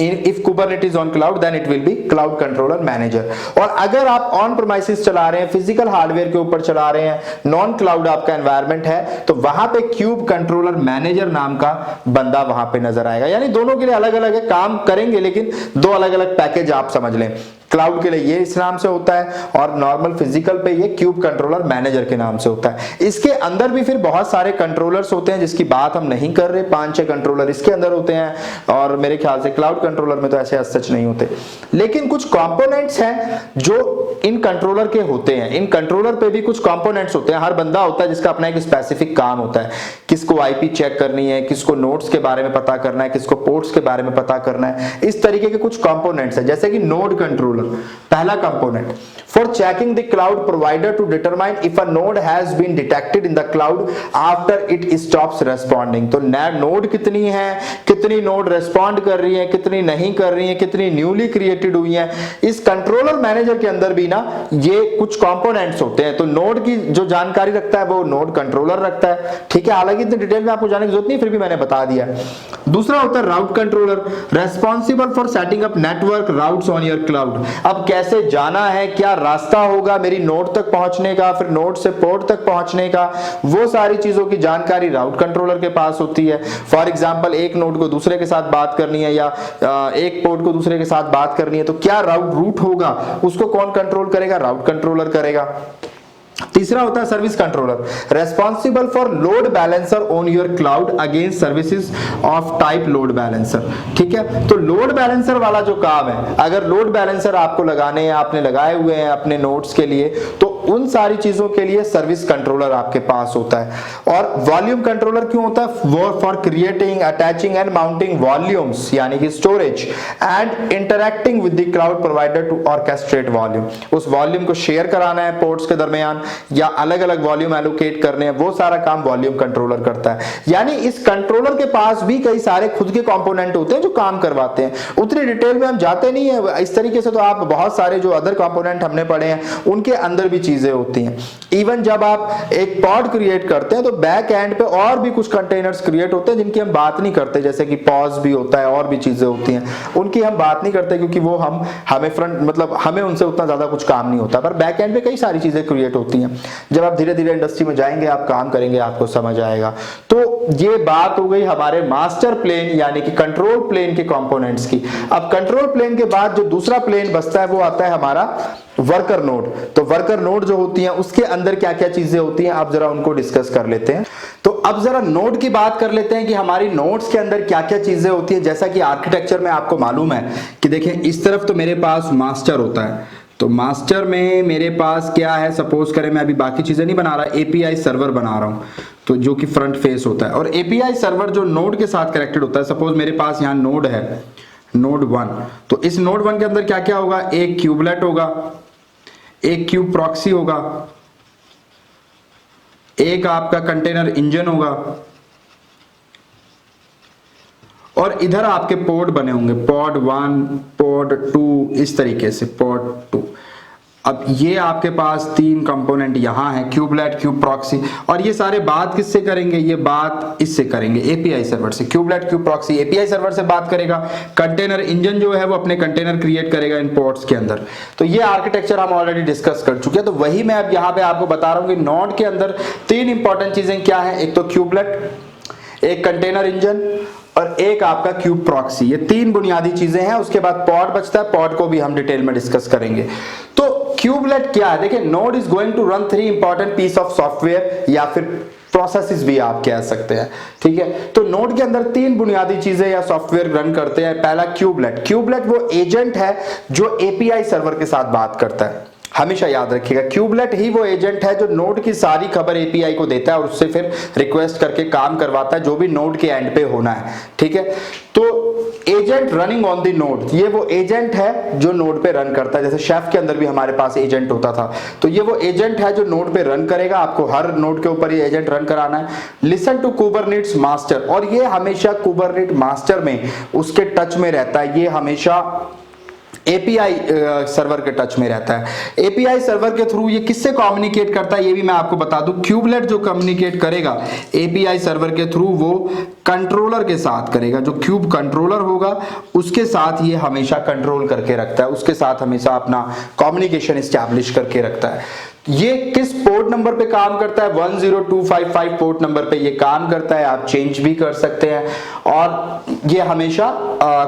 If Kubernetes on cloud, then it will be cloud controller manager। और अगर आप ऑन प्रोमाइसिस चला रहे हैं, फिजिकल हार्डवेयर के ऊपर चला रहे हैं, नॉन क्लाउड आपका एनवायरनमेंट है, तो वहां पे क्यूब कंट्रोलर मैनेजर नाम का बंदा वहां पे नजर आएगा। यानी दोनों के लिए अलग अलग है, काम करेंगे लेकिन 2 अलग अलग पैकेज आप समझ लें। क्लाउड के लिए ये इस नाम से होता है और नॉर्मल फिजिकल पे ये क्यूब कंट्रोलर मैनेजर के नाम से होता है। इसके अंदर भी फिर बहुत सारे कंट्रोलर्स होते हैं जिसकी बात हम नहीं कर रहे, 5-6 कंट्रोलर इसके अंदर होते हैं और मेरे ख्याल से क्लाउड कंट्रोलर में तो ऐसे सच नहीं होते। लेकिन कुछ कंपोनेंट्स हैं जो इन कंट्रोलर के होते हैं। इन कंट्रोलर पे भी कुछ कंपोनेंट्स होते हैं, हर बंदा होता है जिसका अपना एक स्पेसिफिक काम होता है। किसको आईपी चेक करनी है, किसको नोड्स के बारे में पता करना है, किसको पोर्ट्स के बारे में पता करना है, इस तरीके के कुछ कंपोनेंट्स हैं। जैसे कि नोड कंट्रोलर पहला component, for checking the cloud provider to determine if a node has been detected in the cloud after it stops responding. तो नोड कितनी है, कितनी नोड रेस्पॉन्ड कर रही है, कितनी नहीं कर रही है, कितनी न्यूली क्रिएटेड हुई है। इस कंट्रोलर मैनेजर के अंदर भी ना ये कुछ कंपोनेंट्स होते हैं। तो नोड की जो जानकारी रखता है वो नोड कंट्रोलर रखता है। ठीक है, हालांकि इतनी डिटेल में आपको जाने की जरूरत नहीं, फिर भी मैंने बता दिया। दूसरा होता है route controller, responsible for setting up network routes on your cloud. अब कैसे जाना है, क्या रास्ता होगा मेरी नोड तक पहुंचने का, फिर नोड से पोर्ट तक पहुंचने का, वो सारी चीजों की जानकारी राउट कंट्रोलर के पास होती है। फॉर एग्जांपल एक नोड को दूसरे के साथ बात करनी है या एक पोर्ट को दूसरे के साथ बात करनी है, तो क्या रूट होगा, उसको कौन कंट्रोल करेगा, राउट कंट्रोलर करेगा। तीसरा होता है service controller, responsible for load balancer on your cloud against services of type load balancer. ठीक है, तो लोड बैलेंसर वाला जो काम है, अगर लोड बैलेंसर आपको लगाने हैं, आपने लगाए हुए हैं अपने नोड्स के लिए, तो उन सारी चीजों के लिए सर्विस कंट्रोलर आपके पास होता है। और वॉल्यूम कंट्रोलर क्यों होता है, for creating, attaching and mounting volumes यानी कि storage and interacting with the cloud provider to orchestrate volume. उस वॉल्यूम को शेयर कराना है पोर्ट्स के दरमियान या अलग अलग वॉल्यूम एलोकेट करने हैं, वो सारा काम वॉल्यूम कंट्रोलर करता है। यानी इस कंट्रोलर के पास भी कई सारे खुद के कंपोनेंट होते हैं जो काम करवाते हैं। उतनी डिटेल में हम जाते नहीं है, इस तरीके से तो आप बहुत सारे जो अदर कंपोनेंट हमने पढ़े हैं उनके अंदर भी चीजें होती हैं। इवन जब आप एक पॉड क्रिएट करते हैं तो बैक एंड पे और भी कुछ कंटेनर्स क्रिएट होते हैं जिनकी हम बात नहीं करते, जैसे कि पॉज भी होता है और भी चीजें होती हैं, उनकी हम बात नहीं करते क्योंकि वो हमें फ्रंट मतलब हमें उनसे उतना ज्यादा कुछ काम नहीं होता। पर बैक एंड पे कई सारी चीजें क्रिएट होती हैं। जब आप धीरे धीरे इंडस्ट्री में जाएंगे, आप काम करेंगे, आपको समझ आएगा। तो ये बात हो गई हमारे मास्टर प्लेन यानी कि कंट्रोल प्लेन के कंपोनेंट्स की। अब कंट्रोल प्लेन के बाद जो दूसरा प्लेन बचता है वो आता है हमारा वर्कर नोड। तो वर्कर नोड जो होती है उसके अंदर क्या क्या चीजें होती हैं, आप जरा उनको डिस्कस कर लेते हैं। तो अब जरा नोड की बात कर लेते हैं कि हमारी नोड्स के अंदर क्या क्या चीजें होती हैं। जैसा कि आर्किटेक्चर में आपको मालूम है कि देखें, इस तरफ तो मेरे पास मास्टर होता है, तो मास्टर में मेरे पास क्या है, सपोज करें मैं अभी बाकी चीजें नहीं बना रहा, एपीआई सर्वर बना रहा हूं, तो जो कि फ्रंट फेस होता है। और एपीआई सर्वर जो नोड के साथ कनेक्टेड होता है, सपोज मेरे पास यहां नोड है, नोड 1, तो इस नोड 1 के अंदर क्या क्या होगा, एक क्यूबलेट होगा, एक क्यूब प्रॉक्सी होगा, एक आपका कंटेनर इंजन होगा, और इधर आपके पोर्ट बने होंगे, पोर्ट 1, पोर्ट 2, इस तरीके से पोर्ट 2। अब ये आपके पास 3 कंपोनेंट यहां है, क्यूबलेट, क्यूब प्रॉक्सी, और ये सारे बात किससे करेंगे, ये बात इससे करेंगे, एपीआई सर्वर से। Kubelet, cube proxy API server से बात करेगा, कंटेनर इंजन जो है वो अपने कंटेनर क्रिएट करेगा इन पोर्ट्स के अंदर। तो ये आर्किटेक्चर हम ऑलरेडी डिस्कस कर चुके हैं, तो वही मैं अब यहां पे आपको बता रहा हूं कि नोड के अंदर 3 इंपॉर्टेंट चीजें क्या है, एक तो क्यूबलेट, एक कंटेनर इंजन और एक आपका क्यूब प्रॉक्सी। ये 3 बुनियादी चीजें हैं। उसके बाद पॉड बचता है, पॉड को भी हम डिटेल में डिस्कस करेंगे। तो क्यूबलेट क्या है, देखिए, node is going to run 3 important piece of software या फिर प्रोसेसेस भी आप कह सकते हैं। ठीक है, तो नोड के अंदर 3 बुनियादी चीजें या सॉफ्टवेयर रन करते हैं। पहला क्यूबलेट, क्यूबलेट वो एजेंट है जो एपीआई सर्वर के साथ बात करता है। हमेशा याद रखिएगा, क्यूबलेट ही वो एजेंट है जो नोड की सारी खबर एपीआई को देता है और उससे फिर रिक्वेस्ट करके काम करवाता है जो भी नोड के एंड पे होना है। ठीक है, तो agent running on the node, ये वो एजेंट है जो नोड पे रन करता है। जैसे शेफ के अंदर भी हमारे पास एजेंट होता था, तो ये वो एजेंट है जो नोड पे रन करेगा। आपको हर नोड के ऊपर ये एजेंट रन कराना है। लिसन टू कुबरनेटिस मास्टर, और ये हमेशा कुबरनेट मास्टर में उसके टच में रहता है, ये हमेशा एपीआई सर्वर के टच में रहता है। एपीआई सर्वर के थ्रू ये किससे कम्युनिकेट करता है ये भी मैं आपको बता दूं। क्यूबलेट जो कम्युनिकेट करेगा एपीआई सर्वर के थ्रू वो कंट्रोलर के साथ करेगा, जो क्यूब कंट्रोलर होगा उसके साथ ये हमेशा कंट्रोल करके रखता है, उसके साथ हमेशा अपना कम्युनिकेशन एस्टैब्लिश करके रखता है। ये किस पोर्ट नंबर पे काम करता है, 10255 पोर्ट नंबर पे ये काम करता है। आप चेंज भी कर सकते हैं, और ये हमेशा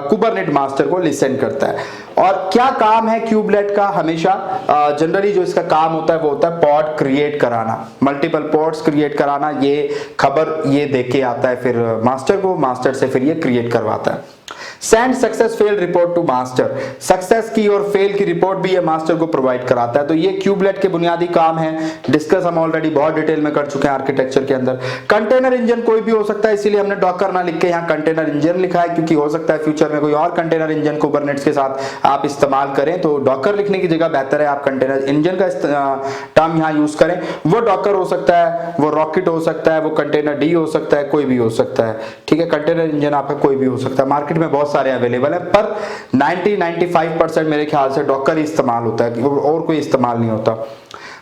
कुबरनेट मास्टर को लिसन करता है। और क्या काम है क्यूबलेट का, हमेशा जनरली जो इसका काम होता है वो होता है पॉड क्रिएट कराना, मल्टीपल पॉड्स क्रिएट कराना। ये खबर ये देके के आता है फिर मास्टर को, मास्टर से फिर ये क्रिएट करवाता है। Send success fail report to master, success की और फेल की रिपोर्ट भी ये मास्टर को प्रोवाइड कराता है। तो ये क्यूबलेट के बुनियादी काम है, डिस्कस हम ऑलरेडी बहुत डिटेल में कर चुके हैं आर्किटेक्चर के अंदर। कंटेनर इंजन कोई भी हो सकता है, इसीलिए हमने डॉकर ना लिख के यहाँ कंटेनर इंजन लिखा है, क्योंकि हो सकता है फ्यूचर में कोई और कंटेनर इंजन कुबरनेट्स के साथ आप इस्तेमाल करें, तो डॉकर लिखने की जगह बेहतर है आप कंटेनर इंजन का टर्म यहाँ यूज करें। वो डॉकर हो सकता है, वो रॉकेट हो सकता है, वो कंटेनर डी हो सकता है, कोई भी हो सकता है। ठीक है, कंटेनर इंजन आपका कोई भी हो सकता है, मार्केट में बहुत सारे अवेलेबल है, पर 90-95% मेरे ख्याल से डॉकर ही इस्तेमाल होता है और कोई इस्तेमाल नहीं होता।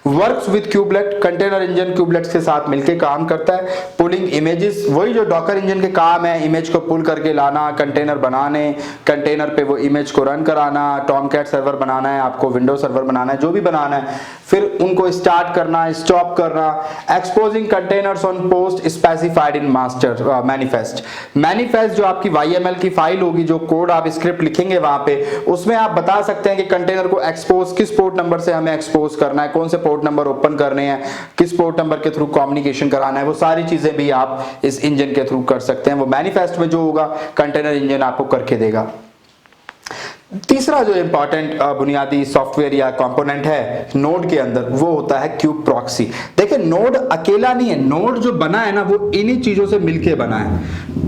Works with kubelet, container engine kubelets के साथ मिलकर काम करता है। पुलिंग इमेजेस, वही जो डॉकर इंजन के काम है, इमेज को पुल करके लाना, कंटेनर बनाने, कंटेनर पे वो इमेज को रन कराना, टॉमकैट सर्वर बनाना है आपको, विंडो सर्वर बनाना है, जो भी बनाना है, फिर उनको स्टार्ट करना, स्टॉप करना। Exposing containers on post specified in master manifest, manifest जो आपकी YML की फाइल होगी, जो कोड आप स्क्रिप्ट लिखेंगे वहां पे, उसमें आप बता सकते हैं कि कंटेनर को एक्सपोज किस पोर्ट नंबर से हमें एक्सपोज करना है, कौन से पोर्ट नंबर ओपन करने हैं, किस पोर्ट नंबर के थ्रू कम्युनिकेशन कराना है, वो सारी चीजें भी आप इस इंजन के थ्रू कर सकते हैं। वो मैनिफेस्ट में जो होगा कंटेनर इंजन आपको करके देगा। तीसरा जो इंपॉर्टेंट बुनियादी सॉफ्टवेयर या कंपोनेंट है नोड के अंदर, वो होता है क्यूब प्रॉक्सी। देखिए नोड अकेला नहीं है, नोड जो बना है ना वो इन्हीं चीजों से मिलके बना है,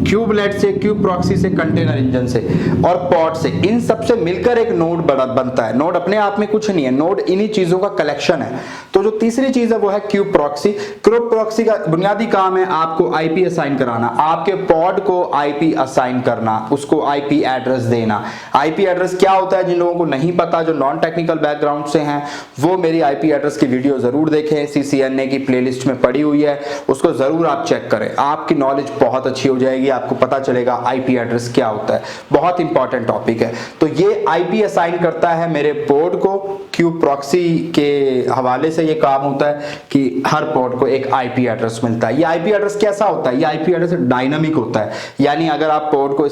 क्यूबलेट से, क्यूब प्रॉक्सी से, कंटेनर इंजन से और पॉड से, इन सब से मिलकर एक नोड बनता है। नोड अपने आप में कुछ नहीं है, नोड इन्हीं चीजों का कलेक्शन है। तो जो तीसरी चीज है वो है क्यूब प्रॉक्सी। क्यूब प्रॉक्सी का बुनियादी काम है आपको आईपी असाइन कराना, आपके पॉड को आईपी असाइन करना, उसको आईपी एड्रेस देना। आईपी एड्रेस क्या होता है, जिन लोगों को नहीं पता, जो नॉन टेक्निकल बैकग्राउंड से हैं, वो मेरी आईपी एड्रेस की वीडियो जरूर देखें, CCNA की प्लेलिस्ट में पड़ी हुई है, उसको जरूर आप चेक करें, आपकी नॉलेज बहुत अच्छी हो जाएगी, आपको पता चलेगा आईपी एड्रेस क्या होता है। बहुत इंपॉर्टेंट टॉपिक है। तो ये आईपी असाइन करता है मेरे पोर्ट को, क्यूब प्रॉक्सी के हवाले से ये काम होता है कि हर पोर्ट को एक आईपी एड्रेस मिलता है। ये आईपी एड्रेस कैसा होता है, ये आईपी एड्रेस डायनामिक होता है, यानी अगर आप पोर्ट को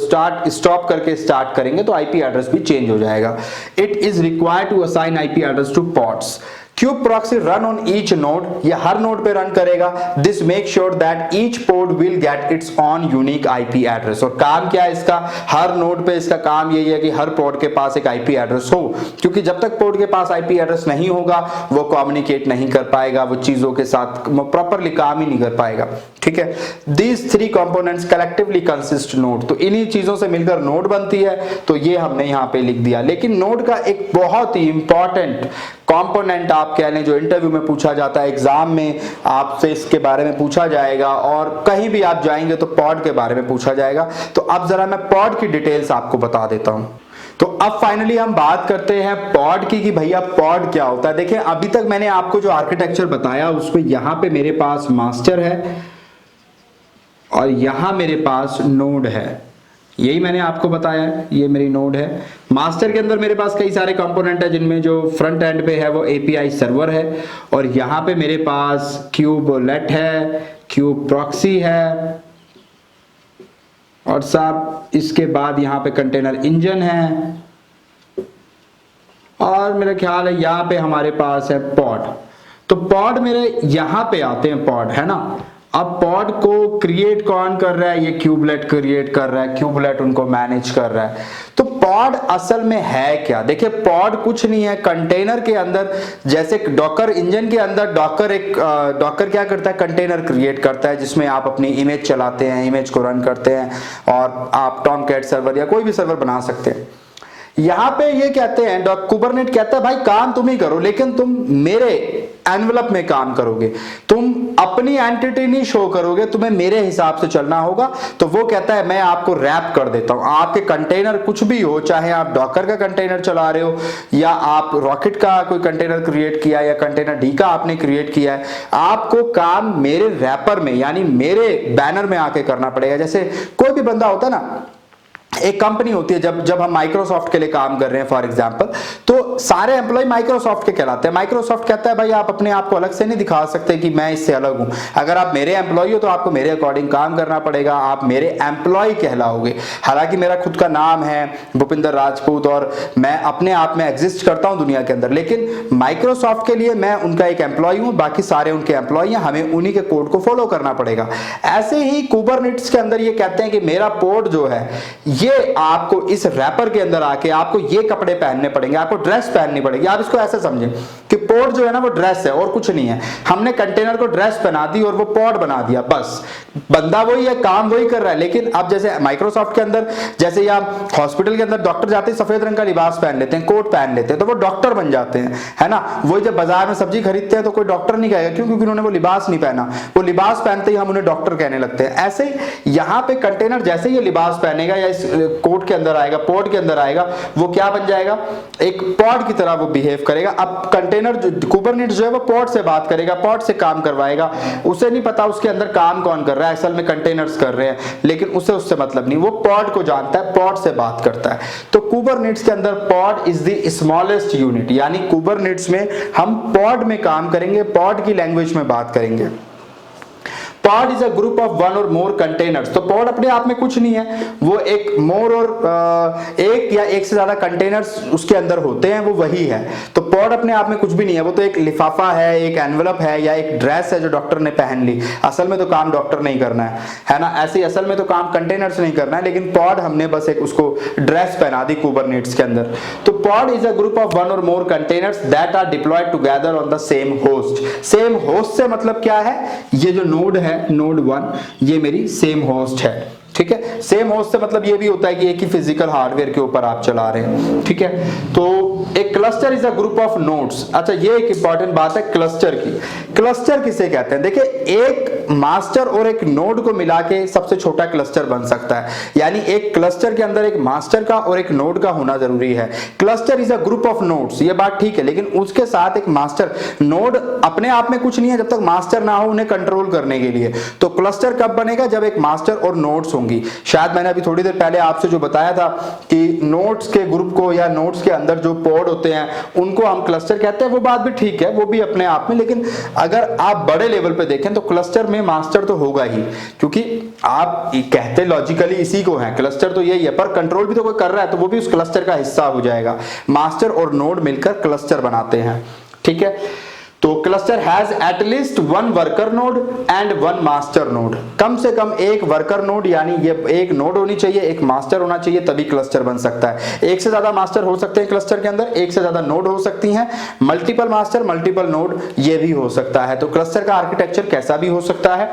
स्टॉप करके स्टार्ट करेंगे तो आईपी एड्रेस भी चेंज हो जाएगा। It is required to assign IP address to ports. Kube proxy run on each node, ये हर नोड पे रन करेगा। This make sure that each port will get its on unique IP address. और काम क्या है इसका, हर नोड पे इसका काम यही है कि हर पोर्ट के पास एक आईपी एड्रेस हो, क्योंकि जब तक पोर्ट के पास आईपी एड्रेस नहीं होगा वो कम्युनिकेट नहीं कर पाएगा, वो चीजों के साथ प्रॉपरली काम ही नहीं कर पाएगा। ठीक है, these three components collectively consist node. तो इन्हीं चीजों से मिलकर नोड बनती है, तो ये हमने यहाँ पे लिख दिया। लेकिन नोड का एक बहुत ही इंपॉर्टेंट कंपोनेंट आप कह लें, जो इंटरव्यू में पूछा जाता है, एग्जाम में आपसे इसके बारे में पूछा जाएगा, और कहीं भी आप जाएंगे तो पॉड के बारे में पूछा जाएगा। तो अब जरा मैं पॉड की डिटेल्स आपको बता देता हूं। तो अब फाइनली हम बात करते हैं पॉड की, कि भैया पॉड क्या होता है। देखिए अभी तक मैंने आपको जो आर्किटेक्चर बताया उसमें यहां पे मेरे पास मास्टर है और यहां मेरे पास नोड है, यही मैंने आपको बताया है, ये मेरी नोड है। मास्टर के अंदर मेरे पास कई सारे कंपोनेंट है, जिनमें जो फ्रंट एंड पे है वो API सर्वर है, और यहाँ पे मेरे पास क्यूबलेट है, क्यूब प्रॉक्सी है, और साहब इसके बाद यहाँ पे कंटेनर इंजन है, और मेरा ख्याल है यहाँ पे हमारे पास है पॉड। तो पॉड मेरे यहाँ पे आते हैं, पॉड है ना। अब पॉड को क्रिएट कौन कर रहा है, ये क्यूबलेट क्रिएट कर रहा है, क्यूबलेट उनको मैनेज कर रहा है। तो पॉड असल में है क्या, देखिए पॉड कुछ नहीं है, कंटेनर के अंदर, जैसे डॉकर इंजन के अंदर डॉकर क्या करता है, कंटेनर क्रिएट करता है जिसमें आप अपनी इमेज चलाते हैं, इमेज को रन करते हैं, और आप टॉमकैट सर्वर या कोई भी सर्वर बना सकते हैं। यहां पे ये कहते हैं, कुबरनेट कहता है भाई काम तुम ही करो, लेकिन तुम मेरे एनवेलप में काम करोगे, तुम अपनी एंटिटी नहीं शो करोगे, तुम्हें मेरे हिसाब से चलना होगा। तो वो कहता है मैं आपको रैप कर देता हूं, आपके कंटेनर कुछ भी हो, चाहे आप डॉकर का कंटेनर चला रहे हो, या आप रॉकेट का कोई कंटेनर क्रिएट किया, या कंटेनर डी का आपने क्रिएट किया है, आपको काम मेरे रैपर में यानी मेरे बैनर में आके करना पड़ेगा। जैसे कोई भी बंदा होता है ना, एक कंपनी होती है, जब हम माइक्रोसॉफ्ट के लिए काम कर रहे हैं फॉर एग्जांपल, तो सारे एम्प्लॉय माइक्रोसॉफ्ट के कहलाते हैं। माइक्रोसॉफ्ट कहता है भाई आप अपने आप को अलग से नहीं दिखा सकते कि मैं इससे अलग हूं, अगर आप मेरे एम्प्लॉय हो तो आपको मेरे अकॉर्डिंग काम करना पड़ेगा, आप मेरे एम्प्लॉय कहलाओगे। हालांकि मेरा खुद का नाम है भूपिंदर राजपूत और मैं अपने आप में एग्जिस्ट करता हूं दुनिया के अंदर, लेकिन माइक्रोसॉफ्ट के लिए मैं उनका एक एम्प्लॉय हूं, बाकी सारे उनके एम्प्लॉय हैं, हमें उन्हीं के कोड को फॉलो करना पड़ेगा। ऐसे ही कुबरनेटिस के अंदर ये कहते हैं कि मेरा पोर्ट जो है ये आपको इस रैपर के अंदर आके आपको ये कपड़े पहनने पड़ेंगे, आपको ड्रेस पहननी पड़ेगी। आप इसको ऐसे समझें कि पोर्ट जो है ना वो ड्रेस है और कुछ नहीं है, हमने कंटेनर को ड्रेस पहना दी और वो पॉड बना दिया, बस बंदा वही है, काम वही कर रहा है, लेकिन अब जैसे माइक्रोसॉफ्ट के अंदर, जैसे या हॉस्पिटल के अंदर डॉक्टर जाते हैं सफेद रंग का लिबास पहन लेते हैं, कोट पहन लेते हैं, तो वो डॉक्टर बन जाते हैं, है ना। वही जब बाजार में सब्जी खरीदते हैं तो कोई डॉक्टर नहीं कहेगा, क्यों? क्योंकि उन्होंने वो लिबास नहीं पहना, वो लिबास पहनते ही हम उन्हें डॉक्टर कहने लगते हैं। ऐसे ही यहाँ पे कंटेनर जैसे ही लिबास पहनेगा या इस कोट के अंदर आएगा, पॉड के अंदर आएगा, वो क्या बन जाएगा? एक पॉड की तरह वो बिहेव करेगा। अब कंटेनर कुबरनेटिस जो है वो पॉड से बात करेगा, पॉड से काम करवाएगा, उसे नहीं पता उसके अंदर काम कौन कर रहा है, असल में कंटेनर्स कर रहे हैं, लेकिन उसे उससे मतलब नहीं, वो पॉड को जानता है, पॉड से बात करता है। तो कुबरनेटिस के अंदर pod is the smallest unit, यानी कुबरनेटिस में हम पॉड में काम करेंगे, पॉड की लैंग्वेज में बात करेंगे। Pod is a group of one or more containers. तो पॉड अपने आप में कुछ नहीं है, वो एक मोर और एक या एक से ज्यादा कंटेनर्स उसके अंदर होते हैं, वो वही है। तो पॉड अपने आप में कुछ भी नहीं है, वो तो एक लिफाफा है, एक एनवेलप है, या एक ड्रेस है जो डॉक्टर ने पहन ली। असल में तो काम डॉक्टर नहीं करना है ना। ऐसे ही असल में तो काम कंटेनर्स नहीं करना है, लेकिन पॉड हमने बस एक उसको ड्रेस पहना दी कुबरनेटिस के अंदर। तो pod is a group of one or more containers that are deployed together on the same host. Same host से मतलब क्या है? ये जो नोड है, नोड 1, ये मेरी सेम होस्ट है, ठीक है। सेम होस्ट से मतलब ये भी होता है कि एक ही फिजिकल हार्डवेयर के ऊपर आप चला रहे हैं, ठीक है। तो एक cluster is a group of nodes. अच्छा, ये एक इंपॉर्टेंट बात है क्लस्टर की। क्लस्टर किसे कहते हैं? देखिए, एक मास्टर और एक नोड को मिला के सबसे छोटा क्लस्टर बन सकता है, यानी एक क्लस्टर के अंदर एक मास्टर का और एक नोड का होना जरूरी है। Cluster is a group of nodes, ये बात ठीक है, लेकिन उसके साथ एक मास्टर। नोड अपने आप में कुछ नहीं है जब तक मास्टर ना हो उन्हें कंट्रोल करने के लिए। तो क्लस्टर कब बनेगा? जब एक मास्टर और नोड्स होंगी। शायद मैंने अभी थोड़ी देर पहले आपसे जो बताया था कि नोड्स के ग्रुप को या नोड्स के अंदर जो पॉड होते हैं उनको हम क्लस्टर कहते हैं, वो बात भी ठीक है, वो भी अपने आप में। लेकिन अगर आप बड़े लेवल पे देखें तो क्लस्टर में मास्टर तो होगा ही, क्योंकि आप कहते लॉजिकली इसी को है, क्लस्टर तो यही है, पर कंट्रोल भी तो कोई कर रहा है, तो वो भी उस क्लस्टर का हिस्सा हो जाएगा। मास्टर और नोड मिलकर क्लस्टर बनाते हैं, ठीक है। तो cluster has at least one worker node and one master node. कम से कम एक वर्कर नोड, यानी ये एक नोड होनी चाहिए, एक मास्टर होना चाहिए, तभी क्लस्टर बन सकता है। एक से ज्यादा मास्टर हो सकते हैं क्लस्टर के अंदर, एक से ज्यादा नोड हो सकती हैं, मल्टीपल मास्टर मल्टीपल नोड ये भी हो सकता है। तो क्लस्टर का आर्किटेक्चर कैसा भी हो सकता है।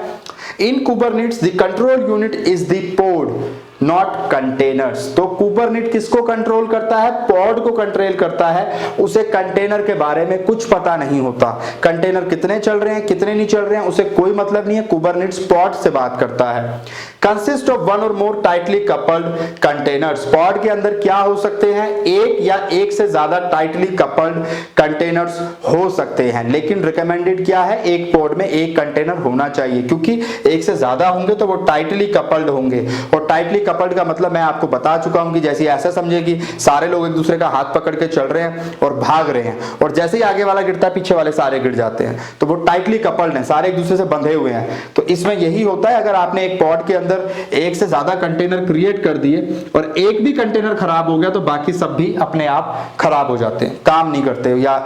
In Kubernetes the control unit is the pod not containers. तो कुबरनेट किसको कंट्रोल करता है? पॉड को कंट्रोल करता है। उसे कंटेनर के बारे में कुछ पता नहीं होता, कंटेनर कितने चल रहे हैं कितने नहीं चल रहे हैं उसे कोई मतलब नहीं है। कुबरनेट्स पॉड से बात करता है। Consist of one or more tightly coupled containers. Pod के अंदर क्या हो सकते हैं? एक या एक से ज्यादा टाइटली कपल्ड कंटेनर्स हो सकते हैं, लेकिन रिकमेंडेड क्या है? एक पॉड में एक कंटेनर होना चाहिए, क्योंकि एक से ज्यादा होंगे तो वो टाइटली कपल्ड होंगे। और टाइटली कपल्ड का मतलब मैं आपको बता चुका हूं कि जैसे ऐसा समझे कि सारे लोग एक दूसरे का हाथ पकड़ के चल रहे हैं और भाग रहे हैं, और जैसे ही आगे वाला गिरता है पीछे वाले सारे गिर जाते हैं, तो वो टाइटली कपल्ड हैं, सारे एक दूसरे से बंधे हुए हैं। तो इसमें यही होता है, अगर आपने एक पॉड के अंदर एक से ज्यादा कंटेनर क्रिएट कर दिए और एक भी कंटेनर खराब हो गया तो बाकी सब भी अपने आप खराब हो जाते हैं, काम नहीं करते या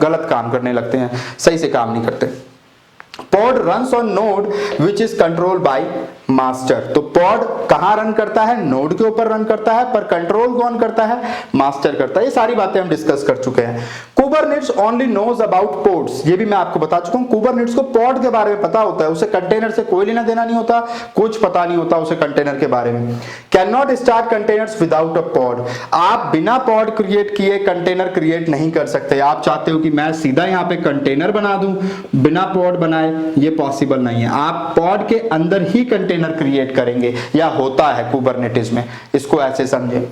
गलत काम करने लगते हैं, सही से काम नहीं करते। Pod runs on node which is control by master. तो पॉड कहां रन करता है? नोड के ऊपर रन करता है, पर कंट्रोल कौन करता है? मास्टर करता है। ये सारी बातें हम डिस्कस कर चुके हैं। कुबरनेट्स ओनली नोज अबाउट पोड्स, ये भी मैं आपको बता चुका हूं। कुबरनेट्स को पॉड के बारे में पता होता है, उसे कंटेनर से कोई लेना देना नहीं होता, कुछ पता नहीं होता उसे कंटेनर के बारे में। Can not start containers without a pod. आप बिना पॉड क्रिएट किए कंटेनर क्रिएट नहीं कर सकते। आप चाहते हो कि मैं सीधा यहां पे कंटेनर बना दूं बिना पॉड बनाए, ये पॉसिबल नहीं है। आप पॉड के अंदर ही कंटेनर क्रिएट करेंगे, या होता है कुबरनेटिस में, इसको ऐसे समझे।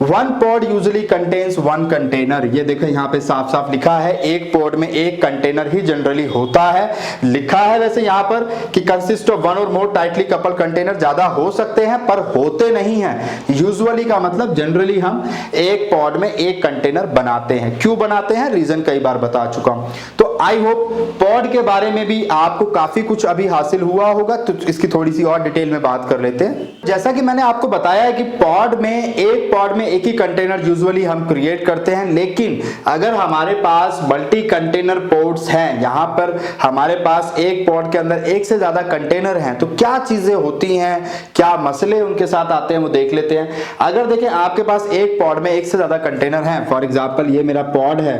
One pod usually contains one container. ये देखो यहाँ पे साफ साफ लिखा है, एक पॉड में एक कंटेनर ही जनरली होता है। लिखा है वैसे यहाँ पर कि consist of one or more tightly couple container, ज्यादा हो सकते हैं पर होते नहीं हैं। यूजुअली का मतलब जनरली हम एक पॉड में एक कंटेनर बनाते हैं। क्यों बनाते हैं? रीजन कई बार बता चुका हूं। तो आई होप पॉड के बारे में भी आपको काफी कुछ अभी हासिल हुआ होगा, तो इसकी थोड़ी सी और डिटेल में बात कर लेते हैं। जैसा कि मैंने आपको बताया है कि पॉड में एक ही कंटेनर यूजुअली हम क्रिएट करते हैं, लेकिन अगर हमारे पास मल्टी कंटेनर पॉड्स हैं, यहां पर हमारे पास एक पॉड के अंदर एक से ज्यादा कंटेनर हैं, तो क्या चीजें होती हैं, क्या मसले उनके साथ आते हैं, वो देख लेते हैं। अगर देखें आपके पास एक पॉड में एक से ज्यादा कंटेनर हैं, फॉर एग्जांपल ये मेरा पॉड है,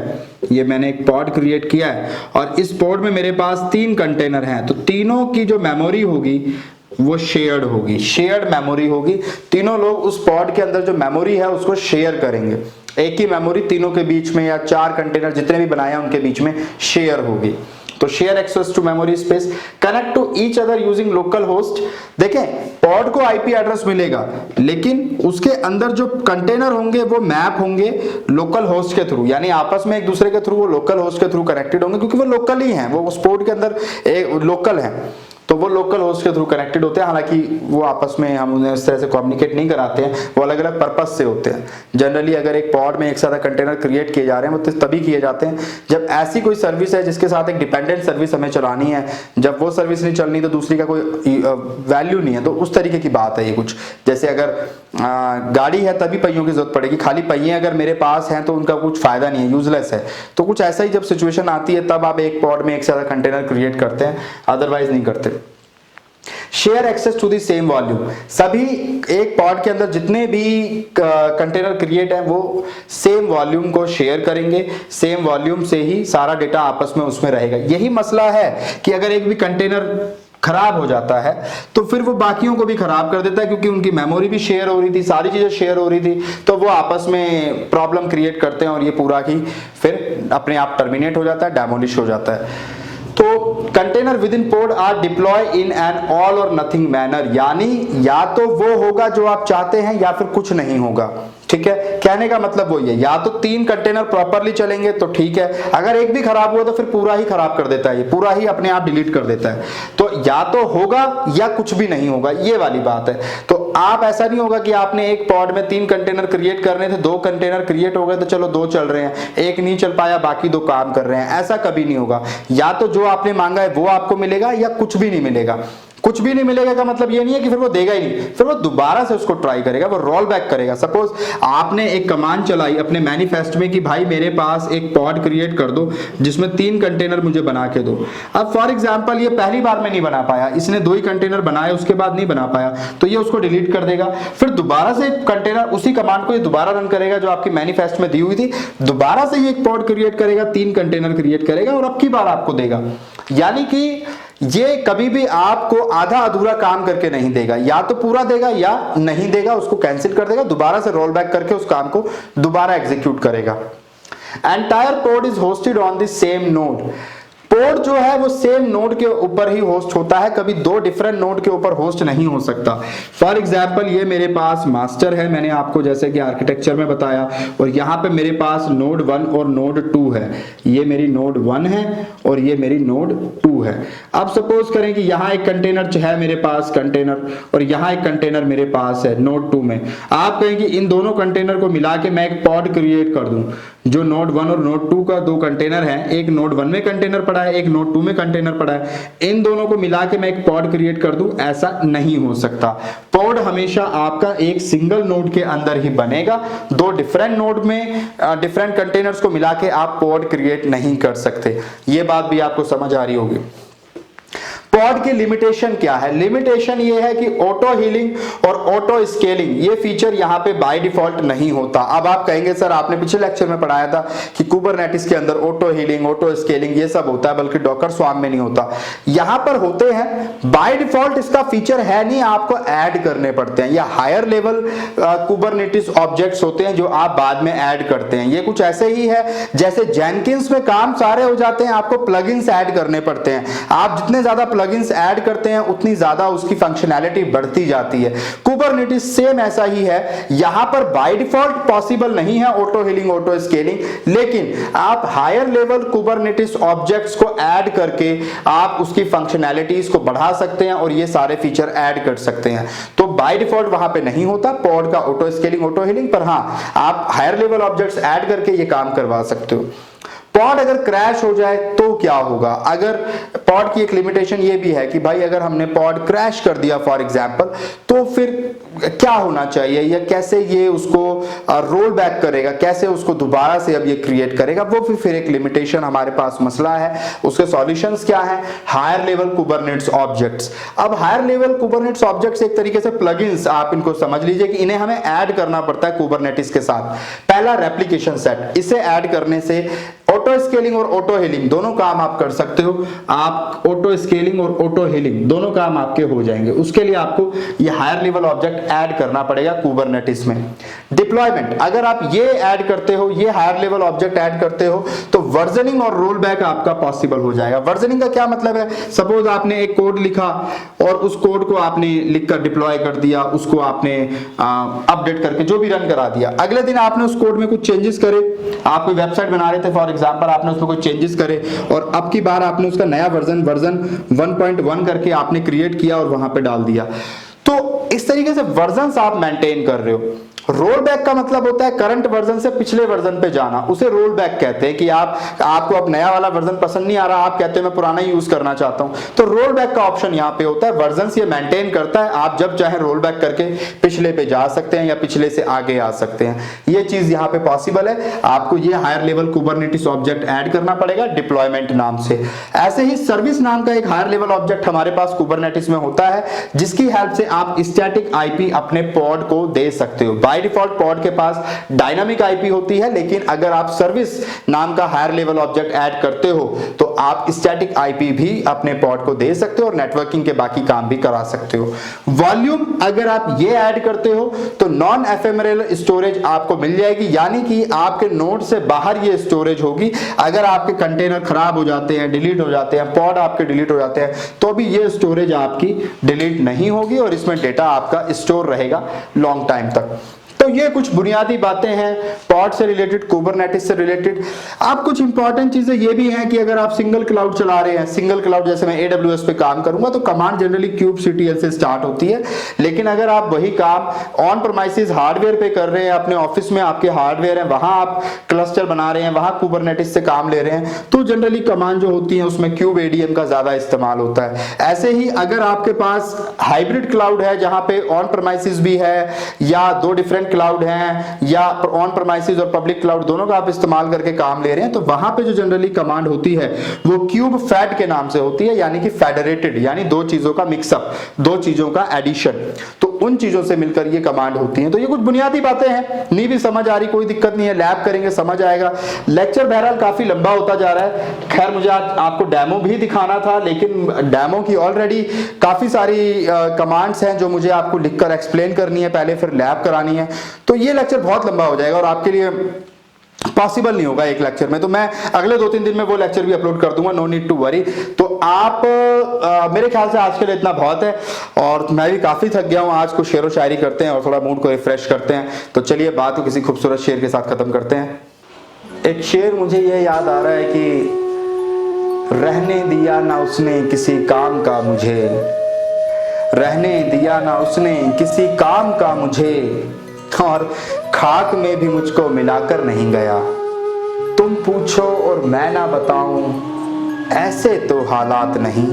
ये मैंने एक पॉड क्रिएट किया है और इस पॉड में मेरे पास 3 कंटेनर हैं, तो तीनों की जो मेमोरी होगी वो शेयर्ड होगी, शेयर्ड मेमोरी होगी। तीनों लोग उस पॉड के अंदर जो मेमोरी है उसको शेयर करेंगे। एक ही मेमोरी तीनों के बीच में या 4 कंटेनर जितने भी बनाए हैं उनके बीच में शेयर होगी। तो share access to memory space, connect to each other using local host. देखें, पॉड को आईपी एड्रेस मिलेगा, लेकिन उसके अंदर जो कंटेनर होंगे वो मैप होंगे लोकल होस्ट के थ्रू, यानी आपस में एक दूसरे के थ्रू, वो लोकल होस्ट के थ्रू कनेक्टेड होंगे, क्योंकि वो लोकल ही हैं, वो उस पोर्ट के अंदर एक लोकल है, तो वो लोकल होस्ट के थ्रू कनेक्टेड होते हैं। हालांकि वो आपस में हम उन्हें इस तरह से कम्युनिकेट नहीं कराते हैं, वो अलग अलग पर्पस से होते हैं। जनरली अगर एक पॉड में एक साथ कंटेनर क्रिएट किए जा रहे हैं वो तभी किए जाते हैं जब ऐसी कोई सर्विस है जिसके साथ एक डिपेंडेंट सर्विस हमें चलानी है। जब वो सर्विस नहीं चलनी तो दूसरी का कोई वैल्यू नहीं है, तो उस तरीके की बात है ये कुछ। जैसे अगर गाड़ी है तभी पहियों की जरूरत पड़ेगी, खाली पहिए अगर मेरे पास हैं तो उनका कुछ फायदा नहीं है, यूजलेस है। तो कुछ ऐसा ही जब सिचुएशन आती है तब आप एक पॉड में एक साथ कंटेनर क्रिएट करते हैं, अदरवाइज नहीं करते। Share access to the same volume, सभी एक पॉड के अंदर जितने भी कंटेनर क्रिएट हैं वो सेम वॉल्यूम को शेयर करेंगे, सेम वॉल्यूम से ही सारा डेटा आपस में उसमें रहेगा। यही मसला है कि अगर एक भी कंटेनर खराब हो जाता है तो फिर वो बाकियों को भी खराब कर देता है, क्योंकि उनकी मेमोरी भी शेयर हो रही थी, सारी चीजें शेयर हो रही थी, तो वो आपस में प्रॉब्लम क्रिएट करते हैं और ये पूरा ही फिर अपने आप टर्मिनेट हो जाता है, डेमोलिश हो जाता है। तो container within pod are deploy in an all और नथिंग मैनर, यानी या तो वो होगा जो आप चाहते हैं या फिर कुछ नहीं होगा। ठीक है, कहने का मतलब वही है, या तो 3 कंटेनर प्रॉपरली चलेंगे तो ठीक है, अगर एक भी खराब हुआ तो फिर पूरा ही खराब कर देता है, ये पूरा ही अपने आप डिलीट कर देता है। तो या तो होगा या कुछ भी नहीं होगा, ये वाली बात है। तो आप ऐसा नहीं होगा कि आपने एक पॉड में 3 कंटेनर क्रिएट करने थे, 2 कंटेनर क्रिएट हो गए तो चलो 2 चल रहे हैं, एक नहीं चल पाया बाकी 2 काम कर रहे हैं, ऐसा कभी नहीं होगा। या तो जो आपने मांगा है वो आपको मिलेगा या कुछ भी नहीं मिलेगा। कुछ भी नहीं मिलेगा का मतलब ये नहीं है कि फिर वो देगा ही नहीं, फिर वो दोबारा से उसको ट्राई करेगा, वो रोल बैक करेगा। सपोज आपने एक कमांड चलाई अपने मैनिफेस्ट में कि भाई मेरे पास एक पॉड क्रिएट कर दो जिसमें 3 कंटेनर मुझे बना के दो। अब फॉर एग्जांपल ये पहली बार में नहीं बना पाया, इसने 2 ही कंटेनर बनाए, उसके बाद नहीं बना पाया, तो ये उसको डिलीट कर देगा। फिर दोबारा से कंटेनर उसी कमांड को ये दोबारा रन करेगा जो आपकी मैनिफेस्ट में दी हुई थी, दोबारा से ये एक पॉड क्रिएट करेगा, 3 कंटेनर क्रिएट करेगा और अब की बार आपको देगा। यानी कि ये कभी भी आपको आधा अधूरा काम करके नहीं देगा, या तो पूरा देगा या नहीं देगा, उसको कैंसिल कर देगा, दोबारा से रोल बैक करके उस काम को दोबारा एग्जीक्यूट करेगा। Entire pod is hosted on the same node, pod जो है वो सेम नोड के ऊपर ही होस्ट होता है, कभी 2 डिफरेंट नोड के ऊपर होस्ट नहीं हो सकता। फॉर एग्जांपल ये मेरे पास मास्टर है, मैंने आपको जैसे कि आर्किटेक्चर में बताया, और यहाँ पे मेरे पास नोड 1 और नोड 2 है। ये मेरी नोड 1 है और ये मेरी नोड 2 है। अब सपोज करें कि यहाँ एक कंटेनर है मेरे पास कंटेनर, और यहाँ एक कंटेनर मेरे पास है नोड 2 में। आप कहें कि इन दोनों कंटेनर को मिला के मैं एक पॉड क्रिएट कर दूं, जो नोड 1 और नोड 2 का 2 कंटेनर है, एक नोड 1 में कंटेनर पड़ा है, एक नोड 2 में कंटेनर पड़ा है, इन दोनों को मिला के मैं एक पॉड क्रिएट कर दूं, ऐसा नहीं हो सकता। पॉड हमेशा आपका एक सिंगल नोड के अंदर ही बनेगा, 2 डिफरेंट नोड में डिफरेंट कंटेनर्स को मिला के आप पॉड क्रिएट नहीं कर सकते। ये बात भी आपको समझ आ रही होगी। पॉड की लिमिटेशन क्या है? लिमिटेशन ये है कि ऑटो हीलिंग और ऑटो स्केलिंग ये फीचर यहाँ पे बाय डिफॉल्ट नहीं होता। अब आप कहेंगे सर आपने पिछले लेक्चर में पढ़ाया था कि कुबरनेटिस के अंदर ऑटो हीलिंग, ऑटो स्केलिंग ये सब होता है, बल्कि डॉकर स्वार्म में नहीं होता। यहाँ पर होते हैं, बाय डिफॉल्ट इसका फीचर है नहीं, आपको ऐड करने पड़ते हैं। या हायर लेवल कुबरनेटिस ऑब्जेक्ट्स होते हैं जो आप बाद में ऐड करते हैं। ये कुछ ऐसे ही है जैसे जेनकिंस में काम सारे हो जाते हैं, आपको प्लगइन्स ऐड करने पड़ते हैं। आप जितने ज्यादा प्लगइन्स ऐड करते हैं उतनी ज्यादा उसकी फंक्शनैलिटी बढ़ती जाती है। कुबरनेटिस सेम ऐसा ही है, यहां पर बाय डिफॉल्ट पॉसिबल नहीं है ऑटो हीलिंग, ऑटो स्केलिंग, लेकिन आप हायर लेवल कुबरनेटिस ऑब्जेक्ट्स को ऐड करके आप उसकी फंक्शनैलिटीज को बढ़ा सकते हैं और ये सारे फीचर ऐड कर सकते हैं। तो बाय डिफॉल्ट वहां पे नहीं होता पॉड का ऑटो स्केलिंग, ऑटो हीलिंग, पर हां आप हायर लेवल ऑब्जेक्ट्स ऐड करके ये काम करवा सकते हो। पॉड अगर क्रैश हो जाए तो क्या होगा? अगर पॉड की एक लिमिटेशन ये भी है कि भाई अगर हमने पॉड क्रैश कर दिया फॉर एग्जांपल, तो फिर क्या होना चाहिए या कैसे ये उसको रोल बैक करेगा, कैसे उसको दोबारा से अब ये क्रिएट करेगा, वो फिर एक लिमिटेशन हमारे पास मसला है। उसके सॉल्यूशंस क्या है? Higher level Kubernetes objects. अब हायर लेवल कुबरनेट्स ऑब्जेक्ट्स एक तरीके से प्लगइन्स, आप इनको समझ लीजिए कि इन्हें हमें ऐड करना पड़ता है कुबरनेटिस के साथ। पहला रेप्लिकेशन सेट, इसे ऐड करने से ऑटो स्केलिंग और ऑटो हीलिंग दोनों काम आप कर सकते हो। आप ऑटो स्केलिंग और ऑटो हीलिंग दोनों काम आपके हो जाएंगे। उसके लिए आपको ये हायर लेवल ऑब्जेक्ट ऐड करना पड़ेगा कुबरनेटिस में। डिप्लॉयमेंट, अगर आप ये ऐड करते हो, ये हायर लेवल ऑब्जेक्ट ऐड करते हो, तो वर्जनिंग और रोल बैक आपका पॉसिबल हो जाएगा। वर्जनिंग का क्या मतलब है? सपोज आपने एक कोड लिखा और उस कोड को आपने लिखकर डिप्लॉय कर दिया, उसको आपने अपडेट करके जो भी रन करा दिया। अगले दिन आपने उस कोड में कुछ चेंजेस करे, आप कोई वेबसाइट बना रहे थे फॉर एग्जांपल, आपने उसमें कोई चेंजेस करे और अब की बार आपने उसका नया वर्जन 1.1 करके आपने क्रिएट किया और वहां पे डाल दिया। तो इस तरीके से वर्जन्स आप मेंटेन कर रहे हो। रोल बैक का मतलब होता है करंट वर्जन से पिछले वर्जन पे जाना, उसे रोल बैक कहते हैं। कि आपको अब नया वाला वर्जन पसंद नहीं आ रहा, आप कहते हैं मैं पुराना ही यूज करना चाहता हूं, तो रोल बैक का ऑप्शन यहां पे होता है। वर्जन ये मेंटेन करता है, आप जब चाहे रोल बैक करके पिछले पे जा सकते हैं या पिछले से आगे आ सकते हैं। ये चीज यहां पे पॉसिबल है। आपको ये higher level Kubernetes object add करना पड़ेगा डिप्लॉयमेंट नाम से। ऐसे ही सर्विस नाम का एक हायर लेवल ऑब्जेक्ट हमारे पास कुबरनेटिस में होता है, जिसकी हेल्प से आप स्टैटिक आईपी अपने पॉड को दे सकते हो। बाय डिफॉल्ट पॉड के पास डायनामिक आईपी होती है, लेकिन अगर आप सर्विस नाम का हायर लेवल ऑब्जेक्ट ऐड करते हो तो आप स्टैटिक आईपी भी अपने पॉड को दे सकते हो और नेटवर्किंग के बाकी काम भी करा सकते हो। वॉल्यूम, अगर आप ये ऐड करते हो तो नॉन एफएमआरएल स्टोरेज आपको मिल जाएगी, यानी कि आपके नोड से बाहर ये स्टोरेज होगी। अगर आपके कंटेनर खराब हो जाते हैं, डिलीट हो जाते हैं, पॉड आपके डिलीट हो जाते हैं, तो भी ये स्टोरेज आपकी डिलीट नहीं होगी और इसमें डेटा आपका स्टोर रहेगा लॉन्ग टाइम तक। तो ये कुछ बुनियादी बातें हैं पॉड से रिलेटेड, कुबरनेटिस से रिलेटेड। आप कुछ इंपॉर्टेंट चीजें ये भी हैं कि अगर आप सिंगल क्लाउड चला रहे हैं, सिंगल क्लाउड जैसे मैं AWS पे काम करूंगा तो कमांड जनरली kubectl से स्टार्ट होती है। लेकिन अगर आप वही काम ऑन प्रीमाइसेस हार्डवेयर पे कर रहे हैं, अपने ऑफिस में आपके हार्डवेयर है, वहां आप क्लस्टर बना रहे हैं, वहां कुबरनेटिस से काम ले रहे हैं, तो जनरली कमांड जो होती है उसमें kubectl का ज्यादा इस्तेमाल होता है। ऐसे ही अगर आपके पास हाइब्रिड क्लाउड है जहां पे ऑन प्रीमाइसेस भी है या दो डिफरेंट क्लाउड हैं या ऑन प्रीमाइसेस और पब्लिक क्लाउड दोनों का आप इस्तेमाल करके काम ले रहे हैं, तो वहां पे जो जनरली कमांड होती है वो क्यूब फैट के नाम से होती है, यानी कि फेडरेटेड, यानी दो चीजों का मिक्सअप, दो चीजों का एडिशन। तो उन चीजों से मिलकर ये कमांड होती है। तो ये कुछ बुनियादी बातें हैं, नहीं भी समझ आ रही कोई दिक्कत नहीं है, लैब करेंगे समझ आएगा। लेक्चर बहरहाल काफी लंबा होता जा रहा है। खैर मुझे आज आपको डेमो भी दिखाना था, लेकिन डेमो की ऑलरेडी काफी सारी कमांड्स हैं जो मुझे आपको लिखकर एक्सप्लेन करनी है पहले, फिर लैब करानी है। तो ये लेक्चर बहुत लंबा हो जाएगा और आपके लिए पॉसिबल नहीं होगा एक लेक्चर में। तो मैं अगले 2-3 दिन में वो लेक्चर भी अपलोड कर दूंगा, नो नीड टू वरी। तो आप मेरे ख्याल से आज के लिए इतना बहुत है और मैं भी काफी थक गया हूं। आज को शेरो शायरी करते हैं और थोड़ा मूड को रिफ्रेश करते हैं। तो चलिए बात को किसी खूबसूरत शेर के साथ खत्म करते हैं। एक शेर मुझे ये याद आ रहा है कि रहने दिया ना उसने किसी काम का मुझे, रहने दिया ना उसने किसी काम का मुझे, और खाक में भी मुझको मिलाकर नहीं गया। तुम पूछो और मैं ना बताऊं, ऐसे तो हालात नहीं।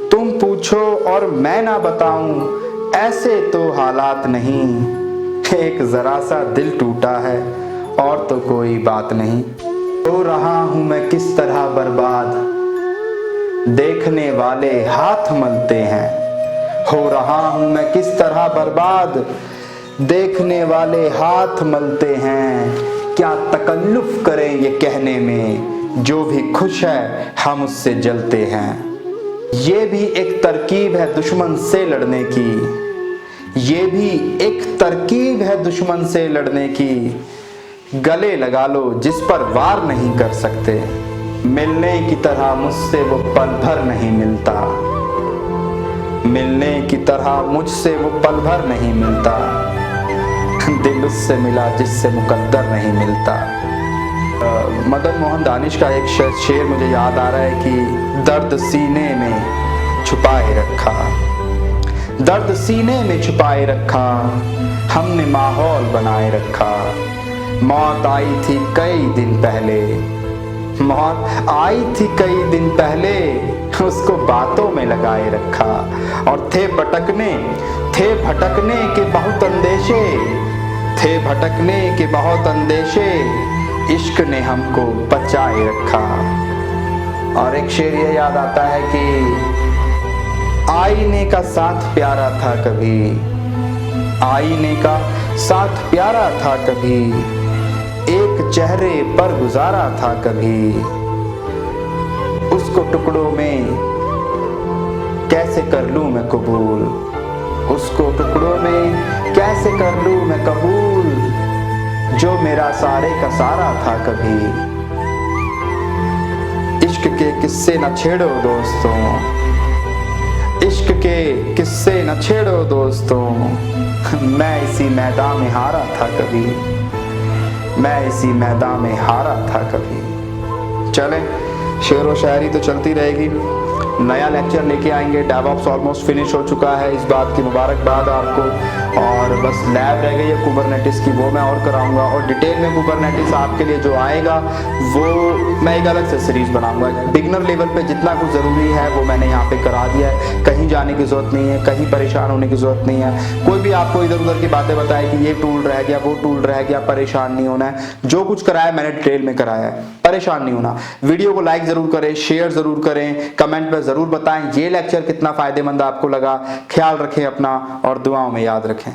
तुम पूछो और मैं ना बताऊं, ऐसे तो हालात नहीं। एक जरा सा दिल टूटा है और तो कोई बात नहीं। हो रहा हूं मैं किस तरह बर्बाद, देखने वाले हाथ मलते हैं। हो रहा हूं मैं किस तरह बर्बाद, देखने वाले हाथ मलते हैं। क्या तकल्लुफ करें ये कहने में, जो भी खुश है हम उससे जलते हैं। ये भी एक तरकीब है दुश्मन से लड़ने की, ये भी एक तरकीब है दुश्मन से लड़ने की। गले लगा लो जिस पर वार नहीं कर सकते, मिलने की तरह मुझसे वो पल भर नहीं मिलता। मिलने की तरह मुझसे वो पल भर नहीं मिलता। दिल उससे मिला जिससे मुकद्दर नहीं मिलता। मदन मोहन दानिश का एक शेर मुझे याद आ रहा है कि दर्द सीने में छुपाए रखा, दर्द सीने में छुपाए रखा, हमने माहौल बनाए रखा। मौत आई थी कई दिन पहले, मौत आई थी कई दिन पहले, उसको बातों में लगाए रखा। और थे भटकने के बहुत अंदेशे, थे भटकने के बहुत अंदेशे, इश्क ने हमको बचाए रखा। और एक शेर ये याद आता है कि आईने का साथ प्यारा था कभी, आईने का साथ प्यारा था कभी। एक एक चेहरे पर गुजारा था कभी, उसको टुकड़ों में कैसे कर लूं मैं कबूल, उसको टुकड़ों में कैसे कर लूं मैं कबूल, जो मेरा सारे का सारा था कभी। इश्क के किस्से न छेड़ो दोस्तों, इश्क के किस्से न छेड़ो दोस्तों, मैं इसी मैदान में हारा था कभी, मैं इसी मैदान में हारा था कभी। चले, शेर व शायरी तो चलती रहेगी, नया लेक्चर लेके आएंगे। डेवऑप्स ऑलमोस्ट फिनिश हो चुका है, इस बात की मुबारकबाद आपको। और बस लैब रह गई है कुबरनेटिस की, वो मैं और कराऊंगा। और डिटेल में कुबरनेटिस आपके लिए जो आएगा वो मैं एक अलग से सीरीज बनाऊंगा। बिगनर लेवल पे जितना कुछ ज़रूरी है वो मैंने यहाँ पे करा दिया है, कहीं जाने की ज़रूरत नहीं है, कहीं परेशान होने की ज़रूरत नहीं है। कोई भी आपको इधर उधर की बातें बताए कि ये टूल रह गया, वो टूल रह गया, परेशान नहीं होना है। जो कुछ कराया मैंने डिटेल में कराया है, परेशान नहीं होना। वीडियो को लाइक ज़रूर करें, शेयर ज़रूर करें, कमेंट में ज़रूर बताएं ये लेक्चर कितना फ़ायदेमंद आपको लगा। ख्याल रखें अपना और दुआओं में याद रखें।